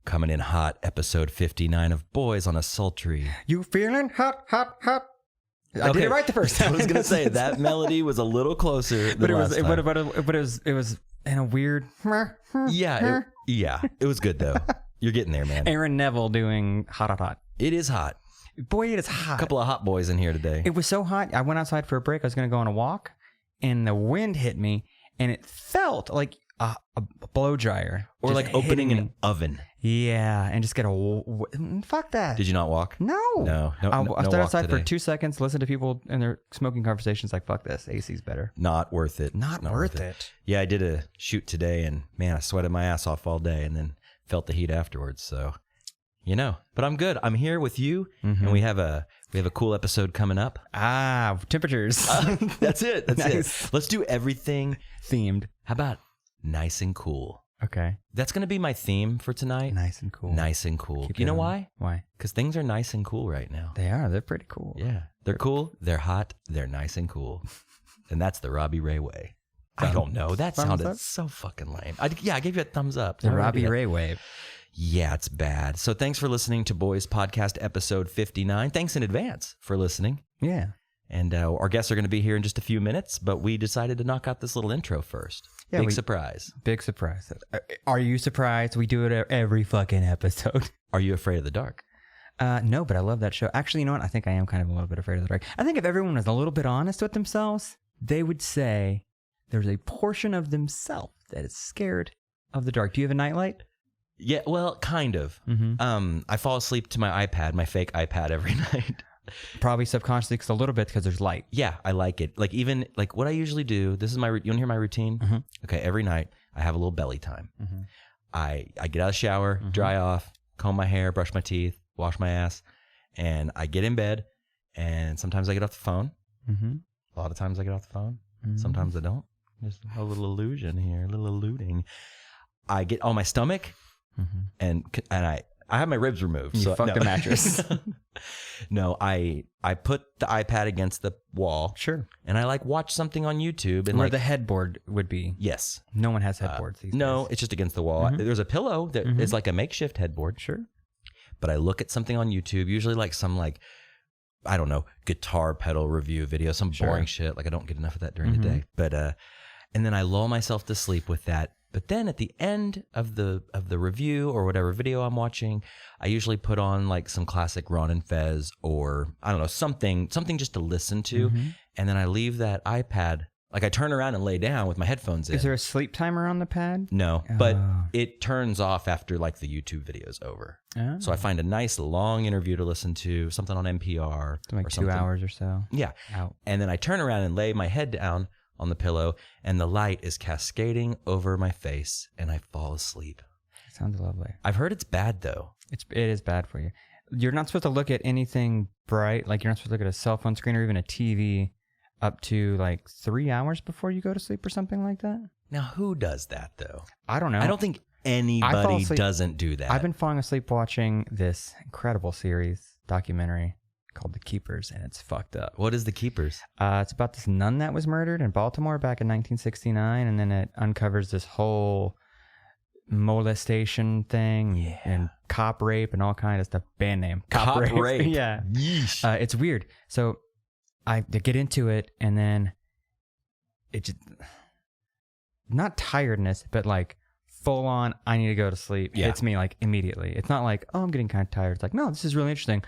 Coming in hot, episode 59 of Boys on a Sultry. You feeling hot, hot, hot? I did it right the first time. I was going to say, that melody was a little closer than last time. But it was in a weird... Yeah, it was good, though. You're getting there, man. Aaron Neville doing hot, hot, hot. It is hot. Boy, it is hot. A couple of hot boys in here today. It was so hot. I went outside for a break. I was going to go on a walk, and the wind hit me, and it felt like a blow dryer. Or like opening an oven. Yeah, and just get fuck that. Did you not walk? No. I stood outside for 2 seconds, listened to people in their smoking conversations like, fuck this, AC's better. Not worth it. Not worth it. Yeah, I did a shoot today, and man, I sweated my ass off all day and then felt the heat afterwards, so... but I'm good. I'm here with you, and we have a cool episode coming up. Temperatures. That's it. That's nice. it. Let's do everything themed. How about nice and cool? Okay. That's going to be my theme for tonight. Nice and cool. Nice and cool. You know why? Why? Because things are nice and cool right now. They are. They're pretty cool. Yeah. They're cool. They're hot. They're nice and cool. And that's the Robbie Ray way. I don't know. That sounded so fucking lame. I gave you a thumbs up. The Robbie Ray wave. Yeah, it's bad. So thanks for listening to Boys Podcast episode 59. Thanks in advance for listening. Yeah. And our guests are going to be here in just a few minutes, but we decided to knock out this little intro first. Yeah, Big surprise. Big surprise. Are you surprised? We do it every fucking episode. Are you afraid of the dark? No, but I love that show. Actually, you know what? I think I am kind of a little bit afraid of the dark. I think if everyone was a little bit honest with themselves, they would say there's a portion of themselves that is scared of the dark. Do you have a nightlight? Yeah, well, kind of. I fall asleep to my iPad, my fake iPad every night. Probably subconsciously a little bit because there's light. Yeah, I like it. Like even like what I usually do, this is my, you want to hear my routine? Okay, every night I have a little belly time. I get out of the shower, dry off, comb my hair, brush my teeth, wash my ass, and I get in bed, and sometimes I get off the phone. A lot of times I get off the phone. Sometimes I don't. There's a little illusion here, a little eluding. I get on my stomach, and I have my ribs removed. You fucked the mattress. No, I put the iPad against the wall. Sure. And I like watch something on YouTube. And where like the headboard would be. Yes. No one has headboards these days. No, it's just against the wall. There's a pillow that is like a makeshift headboard. Sure. But I look at something on YouTube, usually like some like, I don't know, guitar pedal review video, some boring shit. Like I don't get enough of that during the day. But and then I lull myself to sleep with that. But then at the end of the review or whatever video I'm watching, I usually put on like some classic Ron and Fez or I don't know, something just to listen to. And then I leave that iPad, like I turn around and lay down with my headphones in. Is there a sleep timer on the pad? No, but it turns off after like the YouTube video's over. So I find a nice long interview to listen to, something on NPR. Like 2 hours or so. Yeah. Out. And then I turn around and lay my head down on the pillow, and the light is cascading over my face, and I fall asleep. Sounds lovely. I've heard it's bad, though. It is bad for you. You're not supposed to look at anything bright, like you're not supposed to look at a cell phone screen or even a TV up to like 3 hours before you go to sleep or something like that. Now, who does that, though? I don't know. I don't think anybody doesn't do that. I've been falling asleep watching this incredible documentary called The Keepers, and it's fucked up. What is The Keepers? It's about this nun that was murdered in Baltimore back in 1969, and then it uncovers this whole molestation thing and cop rape and all kind of stuff. Band name. Cop rape. Yeah. Yeesh. It's weird. So I get into it, and then it just... Not tiredness, but like full on, I need to go to sleep. Hits me like immediately. It's not like, oh, I'm getting kind of tired. It's like, no, this is really interesting.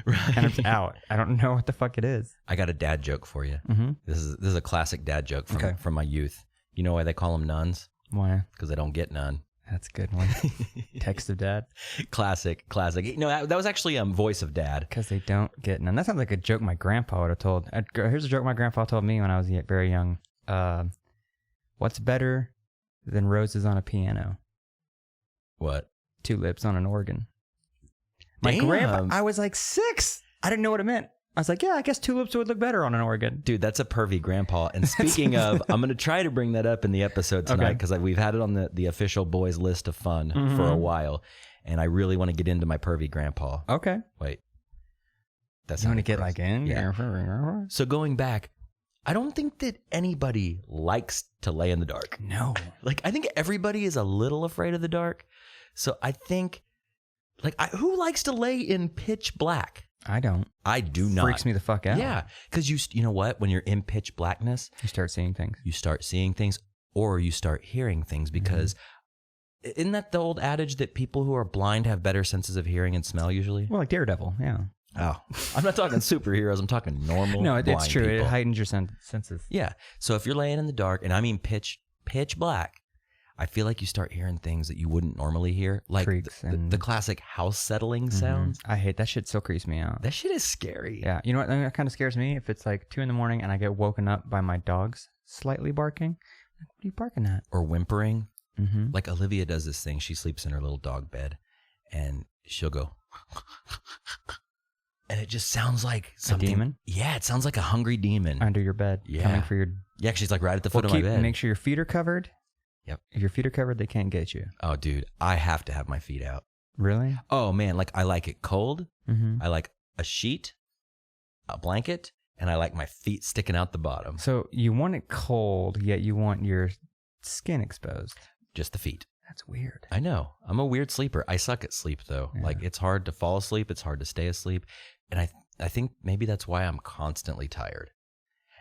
Right. And I'm out. I don't know what the fuck it is. I got a dad joke for you. This is a classic dad joke from my youth. You know why they call them nuns? Why? Because they don't get none. That's a good one. Text of dad. Classic. No, that was actually voice of dad. Because they don't get none. That sounds like a joke my grandpa would have told. Here's a joke my grandpa told me when I was very young. What's better than roses on a piano? What? Tulips on an organ. My Damn. grandpa, I was like 6. I didn't know what it meant. I was like, yeah, I guess tulips would look better on an organ. Dude, that's a pervy grandpa. And speaking of, I'm going to try to bring that up in the episode tonight because we've had it on the official boys list of fun for a while. And I really want to get into my pervy grandpa. Okay. Wait. That's you want to get like in? Yeah. So going back, I don't think that anybody likes to lay in the dark. No. Like, I think everybody is a little afraid of the dark. So I think, like, who likes to lay in pitch black? I don't. I do not. Freaks me the fuck out. Yeah, because you know what? When you're in pitch blackness, you start seeing things. You start seeing things, or you start hearing things. Because isn't that the old adage that people who are blind have better senses of hearing and smell usually? Well, like Daredevil, yeah. Oh, I'm not talking superheroes. I'm talking normal. No, it's true. People. It heightens your senses. Yeah. So if you're laying in the dark, and I mean pitch black, I feel like you start hearing things that you wouldn't normally hear, like the classic house settling sounds. I hate that shit. So creeps me out. That shit is scary. Yeah. You know what? That kind of scares me. If it's like 2 a.m. and I get woken up by my dogs slightly barking. What are you barking at? Or whimpering. Like Olivia does this thing. She sleeps in her little dog bed, and she'll go, and it just sounds like something. A demon? Yeah, it sounds like a hungry demon under your bed. Yeah, coming for your. Yeah, she's like right at the foot of my bed. Make sure your feet are covered. Yep. If your feet are covered, they can't get you. Oh, dude, I have to have my feet out. Really? Oh man, like I like it cold. I like a sheet, a blanket, and I like my feet sticking out the bottom. So you want it cold, yet you want your skin exposed. Just the feet. That's weird. I know. I'm a weird sleeper. I suck at sleep though. Yeah. Like it's hard to fall asleep. It's hard to stay asleep. And I think maybe that's why I'm constantly tired.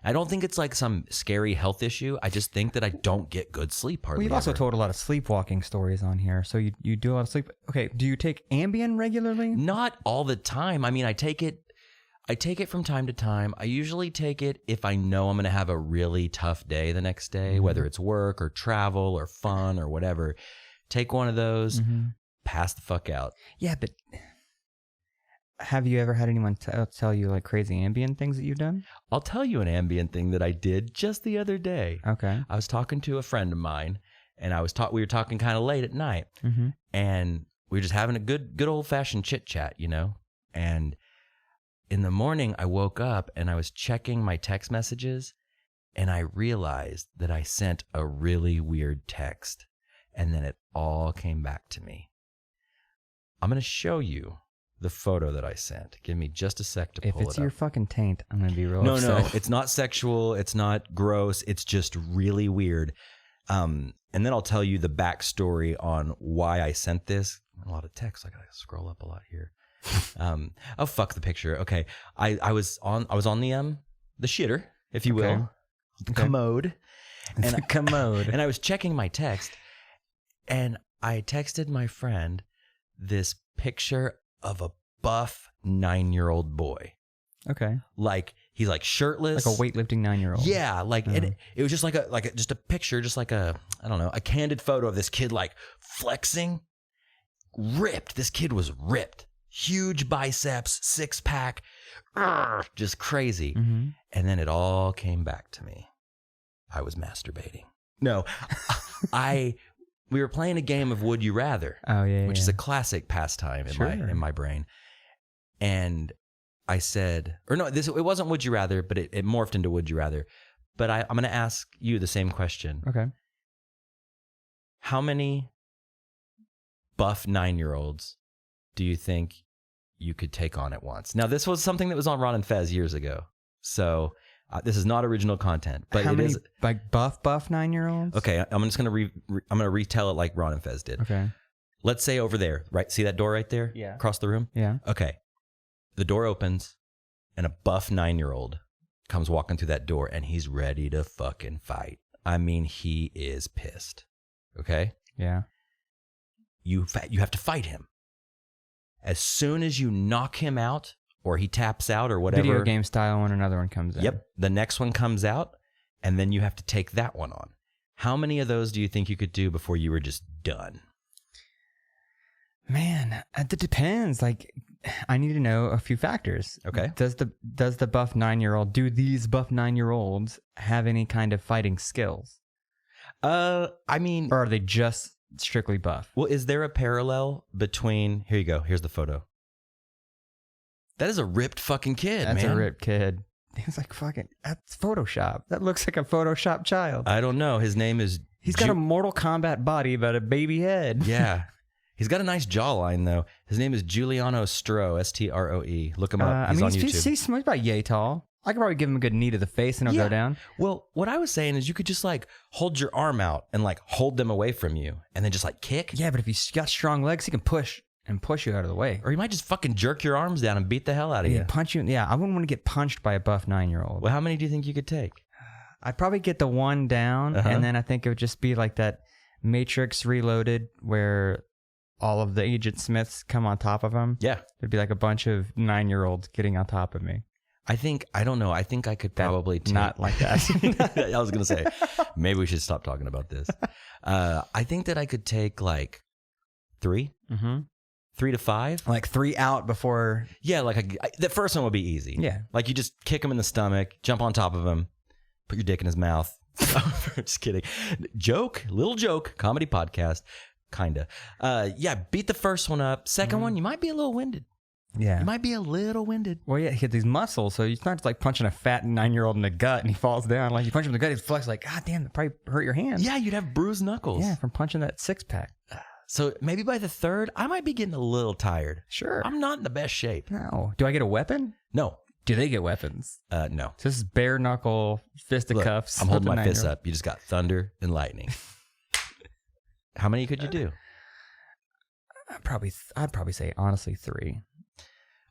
I don't think it's like some scary health issue. I just think that I don't get good sleep hardly. We've also told a lot of sleepwalking stories on here. So you do a lot of sleep. Okay. Do you take Ambien regularly? Not all the time. I mean, I take it from time to time. I usually take it if I know I'm going to have a really tough day the next day, whether it's work or travel or fun or whatever. Take one of those, pass the fuck out. Yeah, but have you ever had anyone tell you like crazy Ambien things that you've done? I'll tell you an Ambien thing that I did just the other day. Okay. I was talking to a friend of mine, and we were talking kind of late at night, and we were just having a good old fashioned chit chat, you know. And in the morning, I woke up and I was checking my text messages, and I realized that I sent a really weird text, and then it all came back to me. I'm going to show you the photo that I sent. Give me just a sec to pull it up. If it's your fucking taint, I'm going to be real upset. No, it's not sexual. It's not gross. It's just really weird. And then I'll tell you the backstory on why I sent this. A lot of text. I got to scroll up a lot here. Oh, fuck the picture. Okay. I was on the shitter, if you will. The commode. And the commode. And I was checking my text, and I texted my friend this picture of a buff 9-year-old boy. Okay. Like he's like shirtless. Like a weightlifting 9-year-old. Yeah. Like it was just like just a picture, just like a candid photo of this kid like flexing, ripped. This kid was ripped. Huge biceps, 6-pack, just crazy. And then it all came back to me. I was masturbating. No, we were playing a game of Would You Rather. Oh yeah, which is a classic pastime in my brain. And I said, or no, it wasn't Would You Rather, but it morphed into Would You Rather. But I'm going to ask you the same question. Okay. How many buff 9-year-olds do you think you could take on at once? Now, this was something that was on Ron and Fez years ago. So this is not original content, but how it many, is like buff 9-year-olds. Okay, I'm just gonna I'm gonna retell it like Ron and Fez did. Okay. Let's say over there, right? See that door right there? Yeah. Across the room? Yeah. Okay. The door opens, and a buff 9-year-old comes walking through that door, and he's ready to fucking fight. I mean, he is pissed. Okay? Yeah. You have to fight him. As soon as you knock him out, or he taps out, or whatever. Video game style when another one comes in. Yep. The next one comes out, and then you have to take that one on. How many of those do you think you could do before you were just done? Man, it depends. Like, I need to know a few factors. Okay. Does the buff 9-year-old, do these buff 9-year-olds have any kind of fighting skills? I mean, or are they just strictly buff? Well, is there a parallel between? Here you go. Here's the photo. That is a ripped fucking kid, man. That's a ripped kid. He's like fucking. That's Photoshop. That looks like a Photoshop child. I don't know. His name is. He's got a Mortal Kombat body, but a baby head. Yeah. He's got a nice jawline, though. His name is Giuliano Stroe, Stroe. Look him up. He's on YouTube. He's about yay tall. I could probably give him a good knee to the face and he'll go down. Well, what I was saying is you could just like hold your arm out and like hold them away from you and then just like kick. Yeah, but if he's got strong legs, he can push you out of the way. Or he might just fucking jerk your arms down and beat the hell out of you. Punch you. Yeah, I wouldn't want to get punched by a buff 9-year-old. Well, how many do you think you could take? I'd probably get the one down, and then I think it would just be like that Matrix Reloaded where all of the Agent Smiths come on top of him. Yeah. It'd be like a bunch of 9-year-olds getting on top of me. I don't know. I think I could probably take... Not like that. I was going to say, maybe we should stop talking about this. I think that I could take like 3. Mm-hmm. 3 to 5. Like 3 out before... Yeah, like the first one would be easy. Yeah. Like you just kick him in the stomach, jump on top of him, put your dick in his mouth. Just kidding. Little joke, comedy podcast. Kinda. Yeah, beat the first one up. Second one, you might be a little winded. Yeah. You might be a little winded. Well, yeah, he had these muscles, so it's not just like punching a fat 9-year-old in the gut and he falls down. Like you punch him in the gut, he's flexed like, God damn, that probably hurt your hand. Yeah, you'd have bruised knuckles. Yeah, from punching that 6-pack. So maybe by the third, I might be getting a little tired. Sure. I'm not in the best shape. No. Do I get a weapon? No. Do they get weapons? No. So this is bare knuckle, fisticuffs. I'm holding my fists up. You just got thunder and lightning. How many could you do? I'd probably say honestly 3.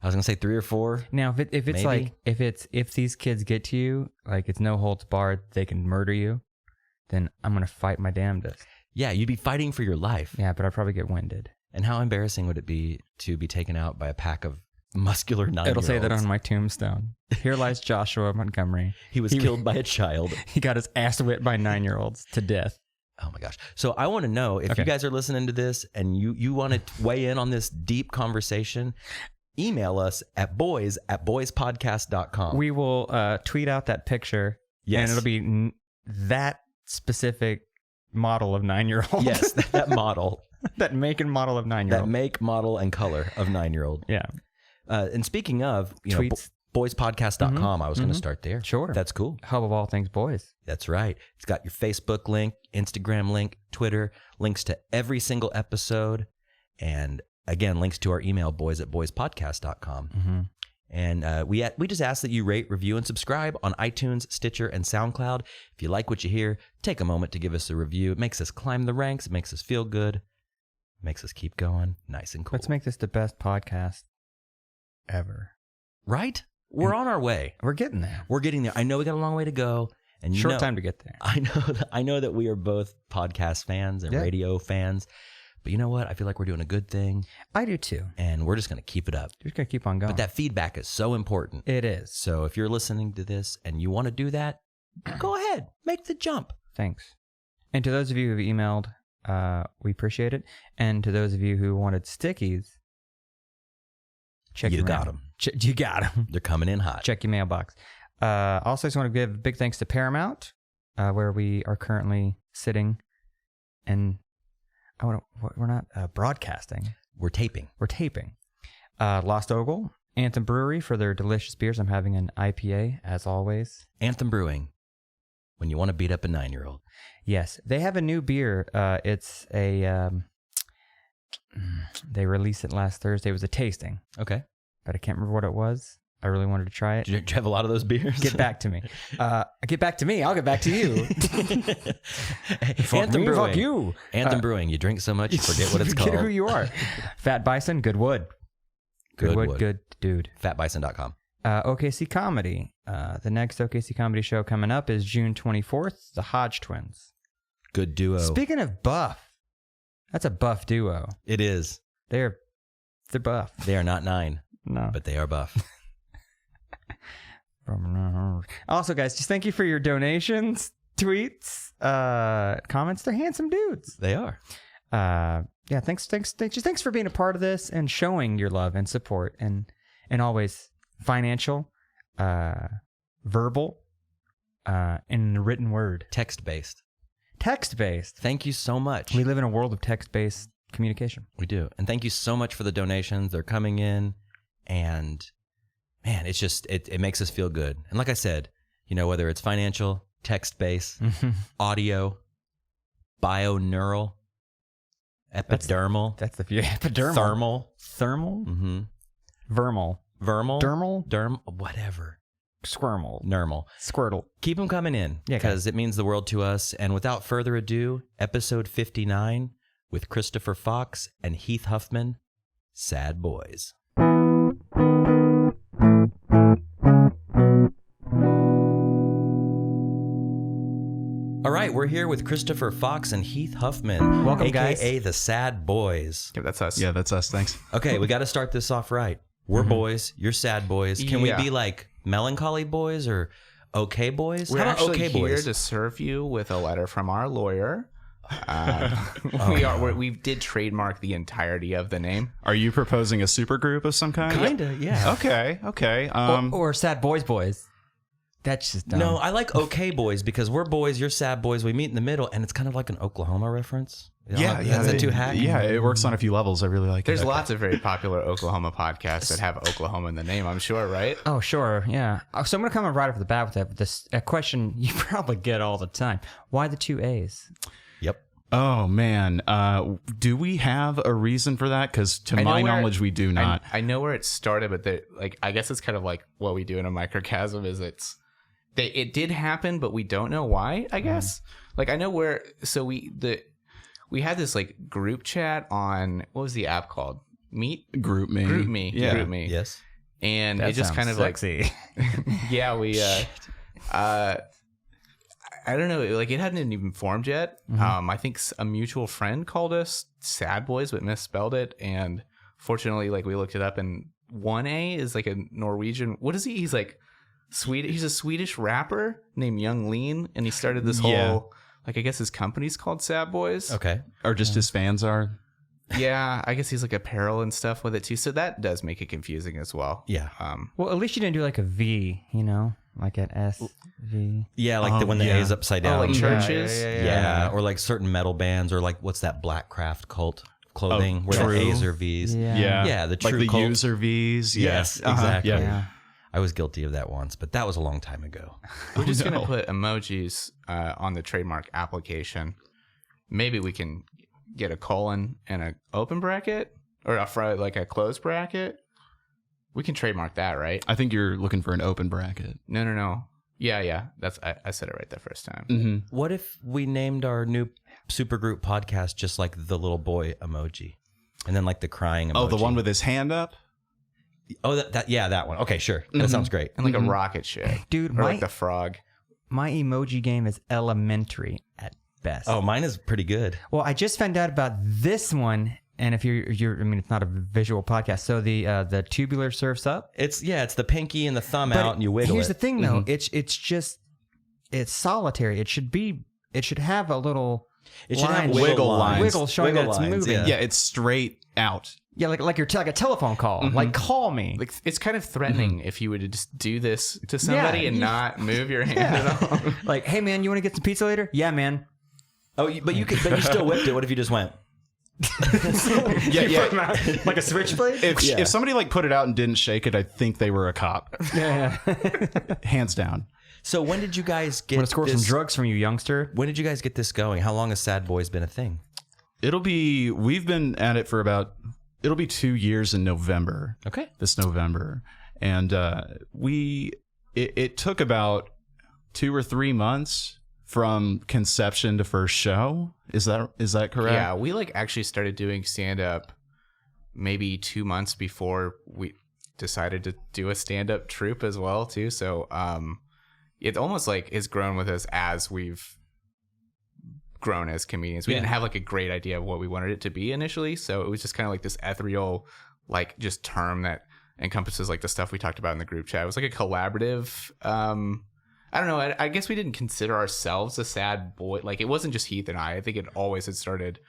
I was gonna say 3 or 4. Now, if it's maybe. like if these kids get to you, like it's no holds barred, they can murder you, then I'm gonna fight my damnedest. Yeah, you'd be fighting for your life. Yeah, but I'd probably get winded. And how embarrassing would it be to be taken out by a pack of muscular 9-year-olds? It'll say that on my tombstone. Here lies Joshua Montgomery. He was killed by a child. He got his ass whipped by 9-year-olds to death. Oh my gosh. So I want to know if you guys are listening to this and you want to weigh in on this deep conversation, email us at boyspodcast.com. We will tweet out that picture. Yes. And it'll be that specific model of 9-year-old. Yes, that model. That make and model of 9-year-old. That make, model, and color of 9-year-old. Yeah. And speaking of, tweets. Boyspodcast.com. I was going to start there. Sure. That's cool. Hub of all things boys. That's right. It's got your Facebook link, Instagram link, Twitter, links to every single episode. And again, links to our email, boys@boyspodcast.com. Mm-hmm. And we just ask that you rate, review, and subscribe on iTunes, Stitcher, and SoundCloud. If you like what you hear, take a moment to give us a review. It makes us climb the ranks. It makes us feel good. It makes us keep going. Nice and cool. Let's make this the best podcast ever. Right? We're on our way. We're getting there. We're getting there. I know we got a long way to go. And short time to get there. I know that we are both podcast fans and radio fans. But you know what? I feel like we're doing a good thing. I do too. And we're just going to keep it up. We're just going to keep on going. But that feedback is so important. It is. So if you're listening to this and you want to do that, go ahead. Make the jump. Thanks. And to those of you who've emailed, we appreciate it. And to those of you who wanted stickies, check you your got mail. them. You got them. They're coming in hot. Check your mailbox. Also, I just want to give big thanks to Paramount, where we are currently sitting. And we're not broadcasting. We're taping. Lost Ogle, Anthem Brewery for their delicious beers. I'm having an IPA, as always. Anthem Brewing, when you want to beat up a 9-year-old. Yes. They have a new beer. It's a... they released it last Thursday. It was a tasting. Okay. But I can't remember what it was. I really wanted to try it. Do you have a lot of those beers? Get back to me. Get back to me. I'll get back to you. Anthem Brewing. Fuck you. Anthem Brewing. You drink so much, you forget what it's forget called. Who you are. Fat Bison, good wood. Good wood, good dude. Fatbison.com. OKC Comedy. The next OKC Comedy show coming up is June 24th. The Hodge Twins. Good duo. Speaking of buff, that's a buff duo. It is. They're buff. They are not 9. No. But they are buff. Also, guys, just thank you for your donations, tweets, comments. They're handsome dudes. They are. Yeah, thanks for being a part of this and showing your love and support and always financial, verbal, and written word. Text-based. Thank you so much. We live in a world of text-based communication. We do. And thank you so much for the donations. They're coming in. And man, it's just, it makes us feel good. And like I said, whether it's financial, text-based, audio, bioneural, epidermal. That's the few. Epidermal. Thermal. Mm-hmm. Vermal. Dermal. Dermal. Whatever. Squirtle. Keep them coming in because it means the world to us. And without further ado, episode 59 with Christopher Fox and Heath Huffman, Saad Boys. All right, we're here with Christopher Fox and Heath Huffman. Welcome, AKA guys. AKA the Saad Boys. Yeah, that's us. Yeah, that's us. Thanks. Okay, we got to start this off right. We're boys. You're Sad Boys. Can we be like melancholy boys or okay boys? We're How about actually okay here boys? to serve you with a letter from our lawyer. We did trademark the entirety of the name. Are you proposing a supergroup of some kind? Kinda, yeah. Okay. Or Sad Boys. That's just dumb. No, I like okay boys because we're boys. You're Sad Boys. We meet in the middle, and it's kind of like an Oklahoma reference. Yeah. Is that too hack? Yeah, it works on a few levels. I really like There's it. lots of very popular Oklahoma podcasts that have Oklahoma in the name, I'm sure, right? Oh, sure. Yeah. So I'm going to come right off the bat with that. This a question you probably get all the time. Why the two A's? Yep. Oh, man. Do we have a reason for that? Because to my knowledge, we do not. I know where it started, but I guess it's kind of like what we do in a microcosm is it did happen, but we don't know why, I guess. Like I know where, so we had this like group chat on, what was the app called? Meet? Group Me. Yeah. Group Me. Yes. And That it just sounds kind of sexy. yeah, we, I don't know, like it hadn't even formed yet. I think a mutual friend called us Saad Boys, but misspelled it. And fortunately, like we looked it up and 1A is like a Norwegian, what is he? He's like, he's a Swedish rapper named Young Lean, and he started this whole like I guess his company's called Saad Boys. Okay. Or just his fans are. Yeah, I guess he's like apparel and stuff with it too. So that does make it confusing as well. Yeah. Well, at least you didn't do like a V, like at SV. Yeah, like when the A is upside down. Oh, like churches. Yeah. Or like certain metal bands, or like what's that Black Craft cult clothing where true. the A's are V's. Yeah. Yeah, the true like the cult. U's are V's. Yeah. Yes, exactly. Yeah. I was guilty of that once, but that was a long time ago. We're just going to put emojis on the trademark application. Maybe we can get a colon and an open bracket or a closed bracket. We can trademark that, right? I think you're looking for an open bracket. No. Yeah. I said it right the first time. Mm-hmm. What if we named our new supergroup podcast just like the little boy emoji? And then like the crying emoji. Oh, the one with his hand up? Oh, that one. Okay, sure. That sounds great. And like a rocket ship. Dude, or like the frog. My emoji game is elementary at best. Oh, mine is pretty good. Well, I just found out about this one, and if you're I mean, it's not a visual podcast. So the tubular surfs up. It's the pinky and the thumb But out, and you wiggle here's it. the thing, though. It's solitary. It should have a little. It should have line- wiggle lines. Wiggle showing Wiggle that it's lines, moving. Yeah, it's straight out. Yeah, like you're like a telephone call. Like, call me. Like it's kind of threatening if you would just do this to somebody and not move your hand at all. Like, hey man, you want to get some pizza later? Yeah, man. Oh, but you still whipped it. What if you just went? Yeah. Like a switchblade. If somebody like put it out and didn't shake it, I think they were a cop. Yeah. Hands down. So when did you guys get Want to score this? some drugs from you, youngster? When did you guys get this going? How long has Sad Boys been a thing? We've been at it for it'll be 2 years in November. Okay. This November. And it took about 2 or 3 months from conception to first show. Is that correct? Yeah, we like actually started doing stand-up maybe 2 months before we decided to do a stand-up troupe as well too. So it's almost like it's grown with us as we've grown as comedians. We didn't have like a great idea of what we wanted it to be initially, so it was just kind of like this ethereal like just term that encompasses like the stuff we talked about in the group chat. It was like a collaborative I don't know. I guess we didn't consider ourselves a sad boy. Like, it wasn't just Heath and I think it always had started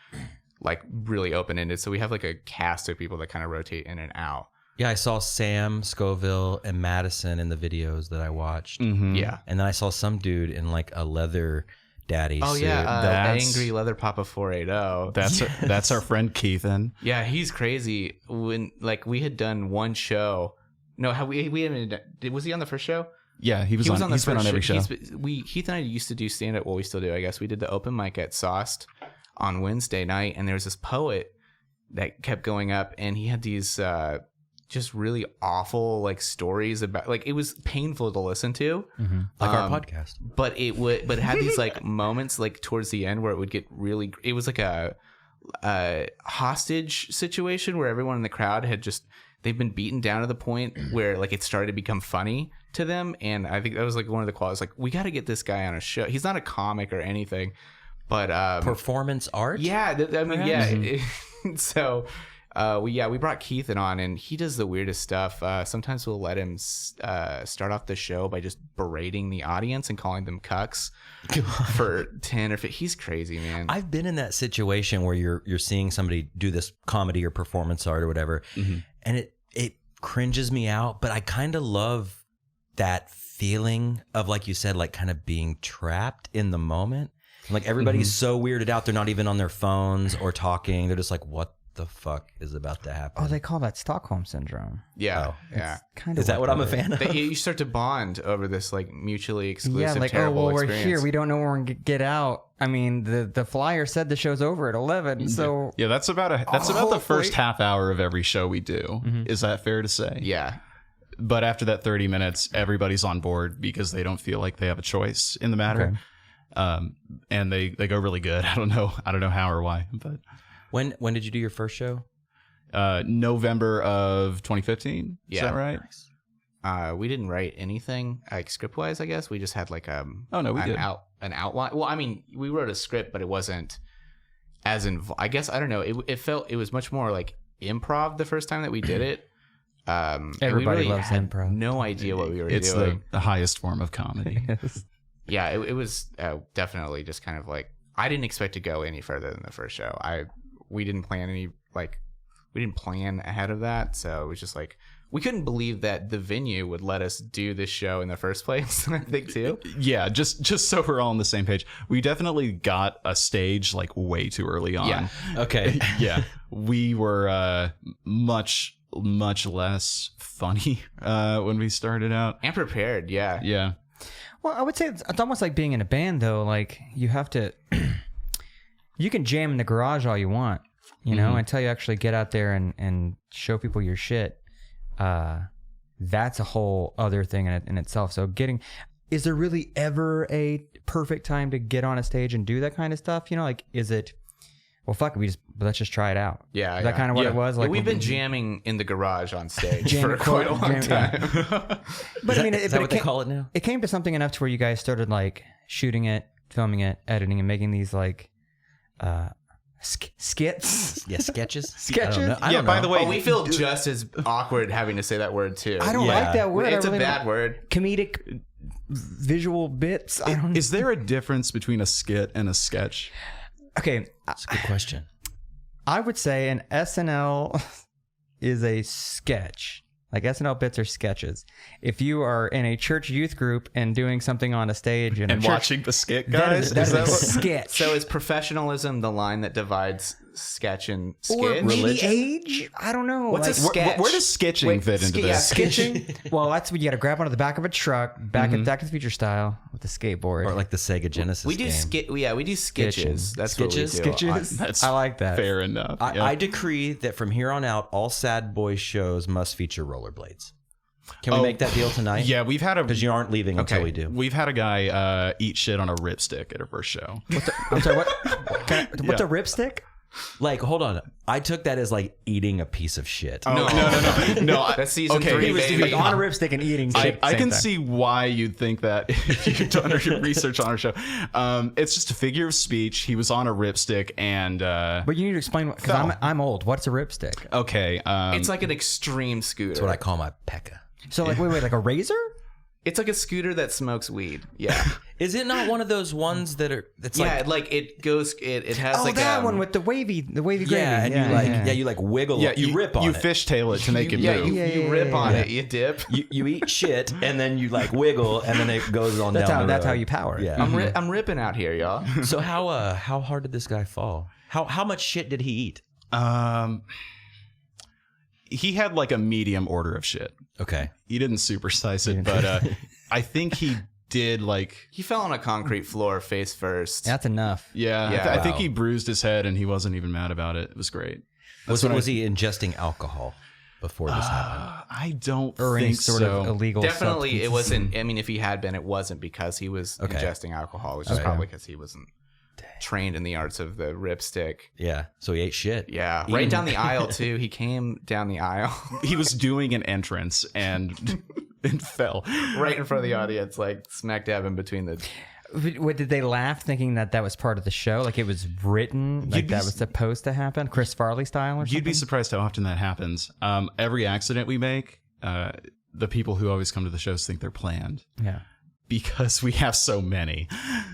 like really open-ended. So we have like a cast of people that kind of rotate in and out. Yeah, I saw Sam, Scoville, and Madison in the videos that I watched. Mm-hmm. Yeah. And then I saw some dude in like a leather daddy Oh suit. yeah, Angry Leather Papa 480. That's our friend Keithan. Yeah, he's crazy. When like we had done one show. No, we haven't. Was he on the first show? Yeah, he was on the He's been on every show. Heath and I used to do stand up. Well, we still do, I guess. We did the open mic at Sauced on Wednesday night, and there was this poet that kept going up, and he had these just really awful like stories about like it was painful to listen to, like our podcast. but it had these like moments like towards the end where it would get really. It was like a hostage situation where everyone in the crowd had just they've been beaten down to the point where like it started to become funny to them, and I think that was like one of the qualities. Like we got to get this guy on a show. He's not a comic or anything, but Performance art. yeah, I mean, yeah. So. We brought Keith on, and he does the weirdest stuff. Sometimes we'll let him start off the show by just berating the audience and calling them cucks for 10 or 15. He's crazy, man. I've been in that situation where you're seeing somebody do this comedy or performance art or whatever, and it cringes me out. But I kind of love that feeling of, like you said, like kind of being trapped in the moment. Like everybody's so weirded out; they're not even on their phones or talking. They're just like, "What the fuck is about to happen?" Oh, they call that Stockholm syndrome. Yeah, yeah. Kind Is that what I'm a fan of? You start to bond over this like mutually exclusive, Yeah, like, oh, terrible well, we're experience. here. We don't know when we're going to get out. I mean, the flyer said the show's over at 11, so... Yeah, that's about the first half hour of every show we do. Is that fair to say? Yeah. But after that 30 minutes, everybody's on board because they don't feel like they have a choice in the matter. Okay. And they go really good. I don't know how or why, but When did you do your first show? November of 2015. Yeah. Is that right? We didn't write anything like script wise, I guess. We just had like Oh no, we did. An outline. Well, I mean, we wrote a script, but it wasn't as I guess I don't know. It was much more like improv the first time that we did it. Everybody we really loves had improv. No idea what we were It's doing. the highest form of comedy. Yeah, it was definitely just kind of like I didn't expect to go any further than the first show. We didn't plan we didn't plan ahead of that, so it was just like we couldn't believe that the venue would let us do this show in the first place. I think too. Yeah, just so we're all on the same page. We definitely got a stage like way too early on. Yeah. Okay. Yeah, we were much less funny when we started out. And prepared, yeah. Yeah. Well, I would say it's almost like being in a band, though. Like, you have to... you can jam in the garage all you want, you know, until you actually get out there and show people your shit. That's a whole other thing in itself. So is there really ever a perfect time to get on a stage and do that kind of stuff? You know, like, is it, well, fuck it, let's just try it out. Yeah. Is that kind of what it was? Like, we've been jamming in the garage on stage Jamming for quite a long jam- time. But I mean, Is that what they call it now? It came to something enough to where you guys started like shooting it, filming it, editing, and making these like skits. Yeah, sketches. Sketches? I don't know. Yeah, by the way, Oh, we feel just as awkward having to say that word too. I don't Yeah. like that word. It's I really a bad don't- word. Comedic visual bits. I don't. Is there a difference between a skit and a sketch? Okay, That's a good question. I would say an SNL is a sketch. Like SNL bits are sketches. If you are in a church youth group and doing something on a stage and watching the skit, that guys, is a what- sketch. So is professionalism the line that divides sketch and or skit? maybe Religion? age? I don't know. What's a Like, sketch? Where does sketching fit into yeah, this? sketching. well, that's when you got to grab onto the back of a truck, Back to the Future style, with a skateboard. Or like the Sega Genesis We do game. we do sketches. That's what we do. Sketches. That's I like that. fair enough. Yeah. I decree that from here on out, all Sad Boys shows must feature rollerblades. Can we make that deal tonight? Yeah, we've had Because you aren't leaving until we do. We've had a guy eat shit on a ripstick at our first show. I'm sorry, what? What's a ripstick? Like, hold on. I took that as like eating a piece of shit. No. No, That's season okay, 3, he was baby. On a ripstick and eating shit. I same can time. see why you'd think that if you've done your research on our show. It's just a figure of speech. He was on a ripstick and But you need to explain, because Fell. I'm old. What's a ripstick? okay. It's like an extreme scooter. That's what I call my Pekka. So, like, wait, like a razor? It's like a scooter that smokes weed. Yeah. Is it not one of those ones that are? It's Yeah, like like it goes. It has Oh, like that one with the wavy gravy. yeah, and you like wiggle. yeah, you rip on you it. fishtail it to make it yeah, move. you rip on it, you dip. You eat shit and then you like wiggle and then it goes on down the That's how road. you power it. Yeah. I'm ripping out here, y'all. So how hard did this guy fall? How much shit did he eat? He had like a medium order of shit. Okay. He didn't supersize it, but I think he did like He fell on a concrete floor face first. That's enough. Yeah. I think he bruised his head and he wasn't even mad about it. It was great. Was he ingesting alcohol? before this happened? I don't Or any think sort so. of illegal Definitely, it substances. wasn't. I mean, if he had been, it wasn't because he was ingesting alcohol. It was just probably because he wasn't trained in the arts of the ripstick. Yeah. So he ate shit. Yeah, right down the aisle too. He came down the aisle He was doing an entrance and fell. right in front of the audience, like smack dab in between the. What, did they laugh thinking that was part of the show? Like it was written, like that was supposed to happen, Chris Farley style, or something? You'd be surprised how often that happens. Every accident we make, the people who always come to the shows think they're planned. Yeah. Because we have so many.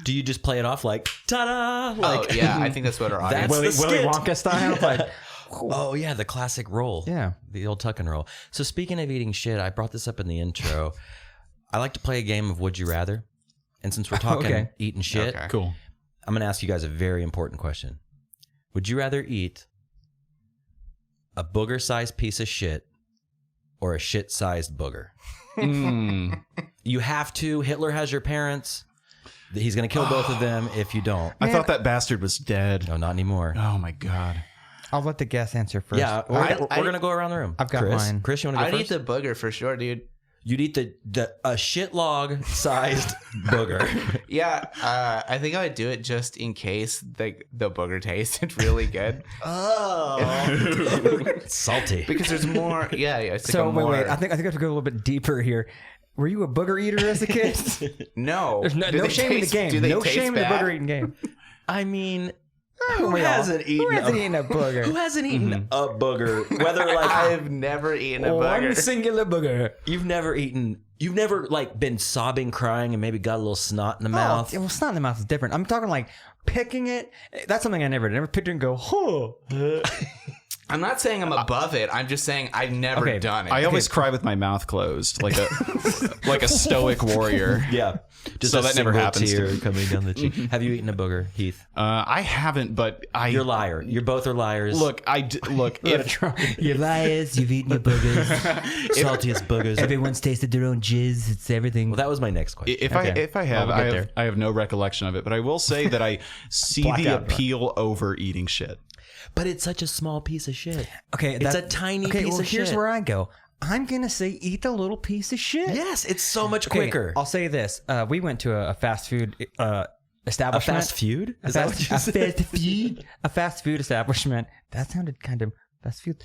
Do you just play it off like ta-da? Like, Oh yeah, I think that's what our audience. That's the Willy skit. Wonka style? Like, Oh yeah, the classic roll. yeah. The old tuck and roll. So speaking of eating shit, I brought this up in the intro. I like to play a game of Would You Rather. And since we're talking eating shit, Okay. Cool. I'm going to ask you guys a very important question. Would you rather eat a booger-sized piece of shit or a shit-sized booger? You have to. Hitler has your parents. He's going to kill both of them if you don't. I thought that bastard was dead. No, not anymore. Oh my God. I'll let the guest answer first. Yeah, we're going to go around the room. I've got Chris, mine. Chris, you want to go I'd eat first? the booger for sure, dude. You'd eat a shit log-sized booger. Yeah, I think I would do it just in case the booger tasted really good. Oh. Salty. Because there's more. Yeah, it's So like wait. I think I have to go a little bit deeper here. Were you a booger eater as a kid? No. There's no Do they shame in the taste- game. do they No taste shame in the bad? booger eating game. I mean, who We all- hasn't eaten Who hasn't eaten a Who booger? hasn't eaten a booger? Whether like I've never eaten a One booger. singular booger. you've never like been sobbing, crying, and maybe got a little snot in the mouth. Oh, well, snot in the mouth is different. I'm talking like picking it. That's something I never did. I never picked it and go, huh. I'm not saying I'm above it. I'm just saying I've never done it. I always cry with my mouth closed, like a stoic warrior. Yeah, just So a that never single happens to tear me. coming down the cheek. Have you eaten a booger, Heath? I haven't, but You're a liar. You both are liars. look. If You liars, you've eaten your boogers. saltiest boogers. Everyone's tasted their own jizz. It's everything. Well, that was my next question. if I have, We'll get there. I have no recollection of it, but I will say that I see the Blackout. appeal over eating shit. But it's such a small piece of shit. Okay, It's a tiny piece of here's shit. where I go. I'm gonna say eat the little piece of shit. Yes, it's so much Okay, quicker. I'll say this: we went to a fast food A establishment. fast feud? A Is that what you said? a fast food establishment. That sounded kind of fast food.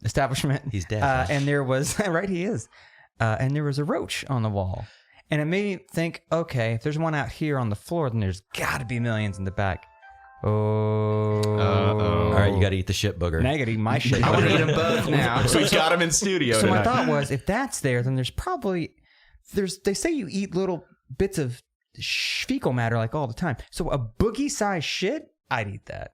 Establishment. He's dead. And there was right. He is. And there was a roach on the wall, and it made me think. Okay, if there's one out here on the floor, then there's got to be millions in the back. Oh. All right, you got to eat the shit booger. Now you gotta eat my shit. I want to eat them both now. So he's got him in studio. So my tonight. thought was, if that's there, then they say you eat little bits of fecal matter like all the time. So a boogie size shit, I'd eat that